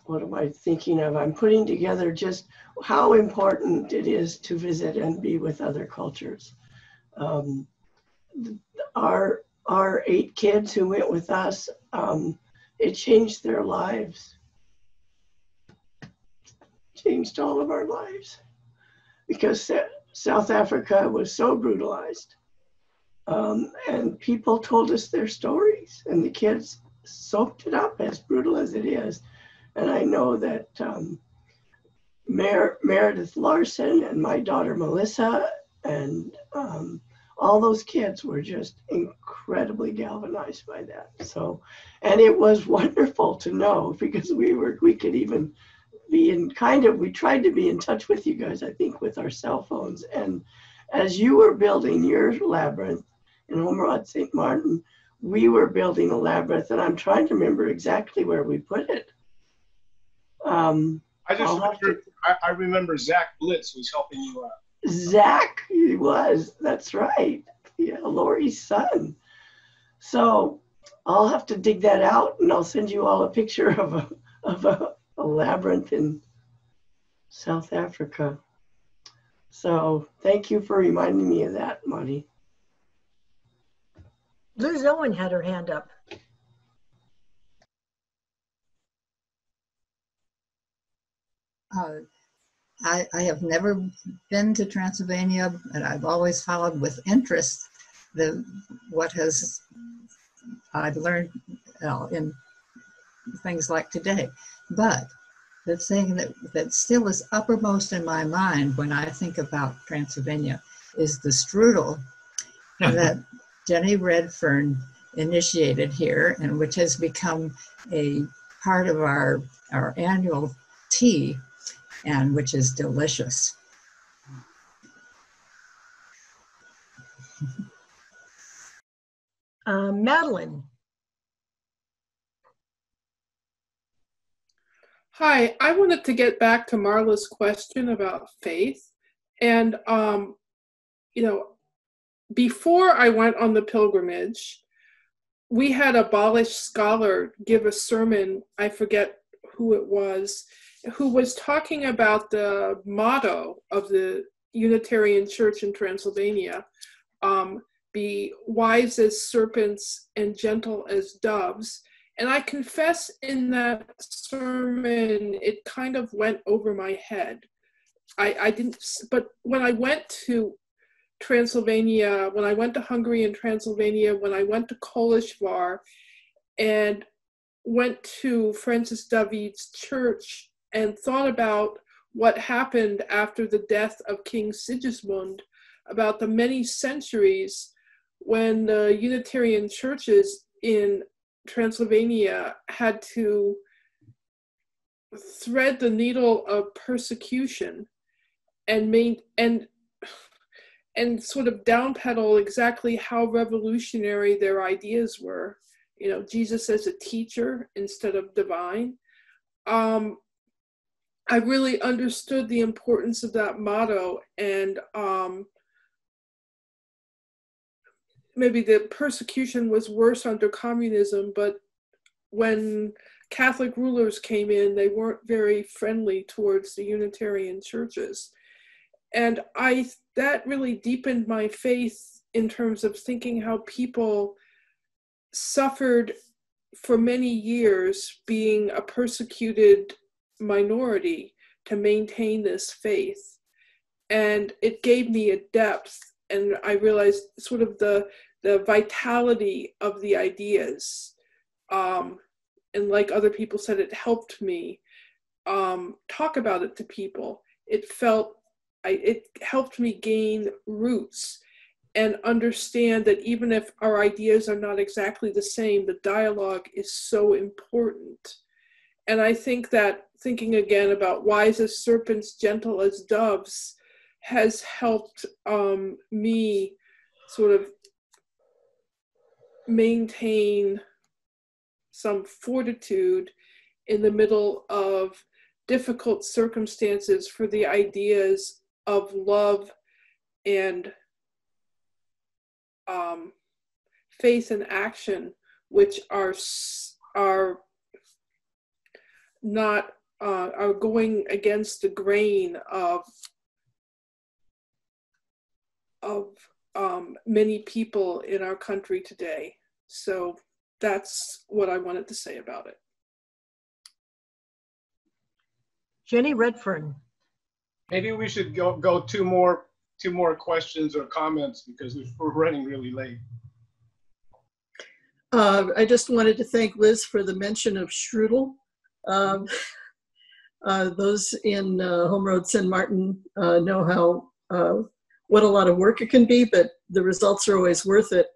what am I thinking of? I'm putting together just how important it is to visit and be with other cultures. Our 8 kids who went with us, it changed their lives. Changed all of our lives because South Africa was so brutalized. And people told us their stories, and the kids soaked it up, as brutal as it is. And I know that Meredith Larson and my daughter Melissa and all those kids were just incredibly galvanized by that. So, and it was wonderful to know, because we could even be we tried to be in touch with you guys, I think, with our cell phones. And as you were building your labyrinth in Homorodzentmarton, we were building a labyrinth, and I'm trying to remember exactly where we put it. I remember Zach Blitz was helping you out. Zach, he was, that's right. Yeah, Lori's son. So I'll have to dig that out, and I'll send you all a picture of a labyrinth in South Africa. So thank you for reminding me of that, Monty. Liz Owen had her hand up. I have never been to Transylvania, and I've always followed with interest what I've learned in things like today. But the thing that still is uppermost in my mind when I think about Transylvania is the strudel that Jenny Redfern initiated here, and which has become a part of our annual tea, and which is delicious. Madeline. Hi, I wanted to get back to Marla's question about faith. And, you know, before I went on the pilgrimage, we had a Balish scholar give a sermon, I forget who it was, who was talking about the motto of the Unitarian Church in Transylvania, be wise as serpents and gentle as doves. And I confess in that sermon, it kind of went over my head. I didn't, but when I went to Transylvania, when I went to Hungary and Transylvania, when I went to Kolozsvár and went to Francis David's church and thought about what happened after the death of King Sigismund, about the many centuries when the Unitarian churches in Transylvania had to thread the needle of persecution and sort of downpedal exactly how revolutionary their ideas were. You know, Jesus as a teacher instead of divine. I really understood the importance of that motto, and maybe the persecution was worse under communism, but when Catholic rulers came in, they weren't very friendly towards the Unitarian churches. And that really deepened my faith in terms of thinking how people suffered for many years being a persecuted minority to maintain this faith. And it gave me a depth, and I realized sort of the vitality of the ideas. And like other people said, it helped me talk about it to people. It helped me gain roots and understand that even if our ideas are not exactly the same, the dialogue is so important. And I think that thinking again about wise as serpents, gentle as doves, has helped me sort of maintain some fortitude in the middle of difficult circumstances for the ideas of love and faith and action, which are not are going against the grain of many people in our country today. So that's what I wanted to say about it. Jenny Redfern. Maybe we should go two more questions or comments because we're running really late. I just wanted to thank Liz for the mention of strudel. Those in Homorodzentmarton know how what a lot of work it can be, but the results are always worth it.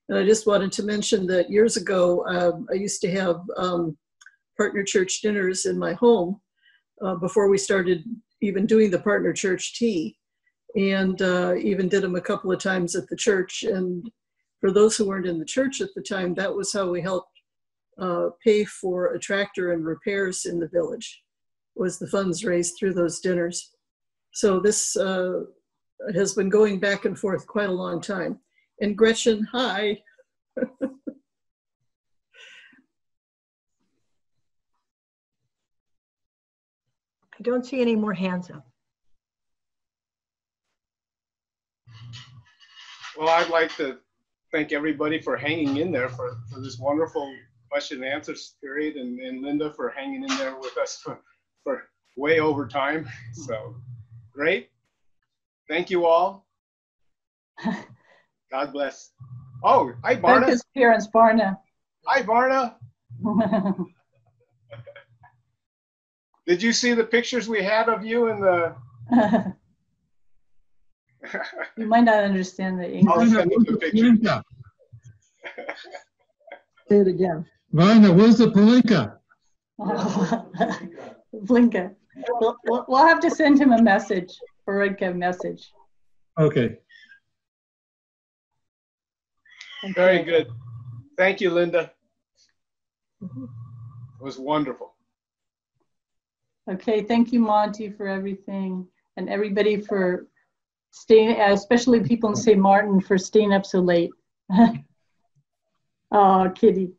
And I just wanted to mention that years ago, I used to have partner church dinners in my home before we started even doing the partner church tea, and even did them a couple of times at the church. And for those who weren't in the church at the time, that was how we helped pay for a tractor and repairs in the village, was the funds raised through those dinners. So this has been going back and forth quite a long time. And Gretchen, hi. I don't see any more hands up. Well, I'd like to thank everybody for hanging in there for this wonderful question and answer period, and Linda for hanging in there with us for way over time. So great. Thank you all. God bless. Oh, hi, Barna. Thank his parents, Barna. Hi, Barna. Did you see the pictures we had of you in the... You might not understand the English. I'll send you the picture. Say it again. Varna, where's the Palinka? Blinka. We'll have to send him a message, a message. Okay. Very good. Thank you, Linda. It was wonderful. Okay, thank you, Monty, for everything, and everybody for staying, especially people in St. Martin, for staying up so late. Oh, Kitty.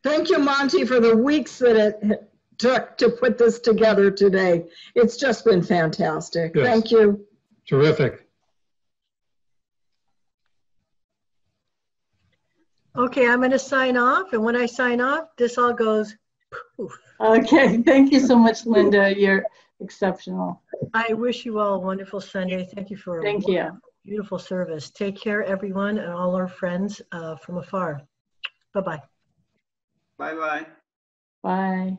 Thank you, Monty, for the weeks that it took to put this together today. It's just been fantastic. Yes. Thank you. Terrific. Okay, I'm going to sign off, and when I sign off, this all goes poof. Okay, thank you so much, Linda. You're exceptional. I wish you all a wonderful Sunday. Thank you for a beautiful service. Take care, everyone, and all our friends from afar. Bye-bye. Bye-bye. Bye.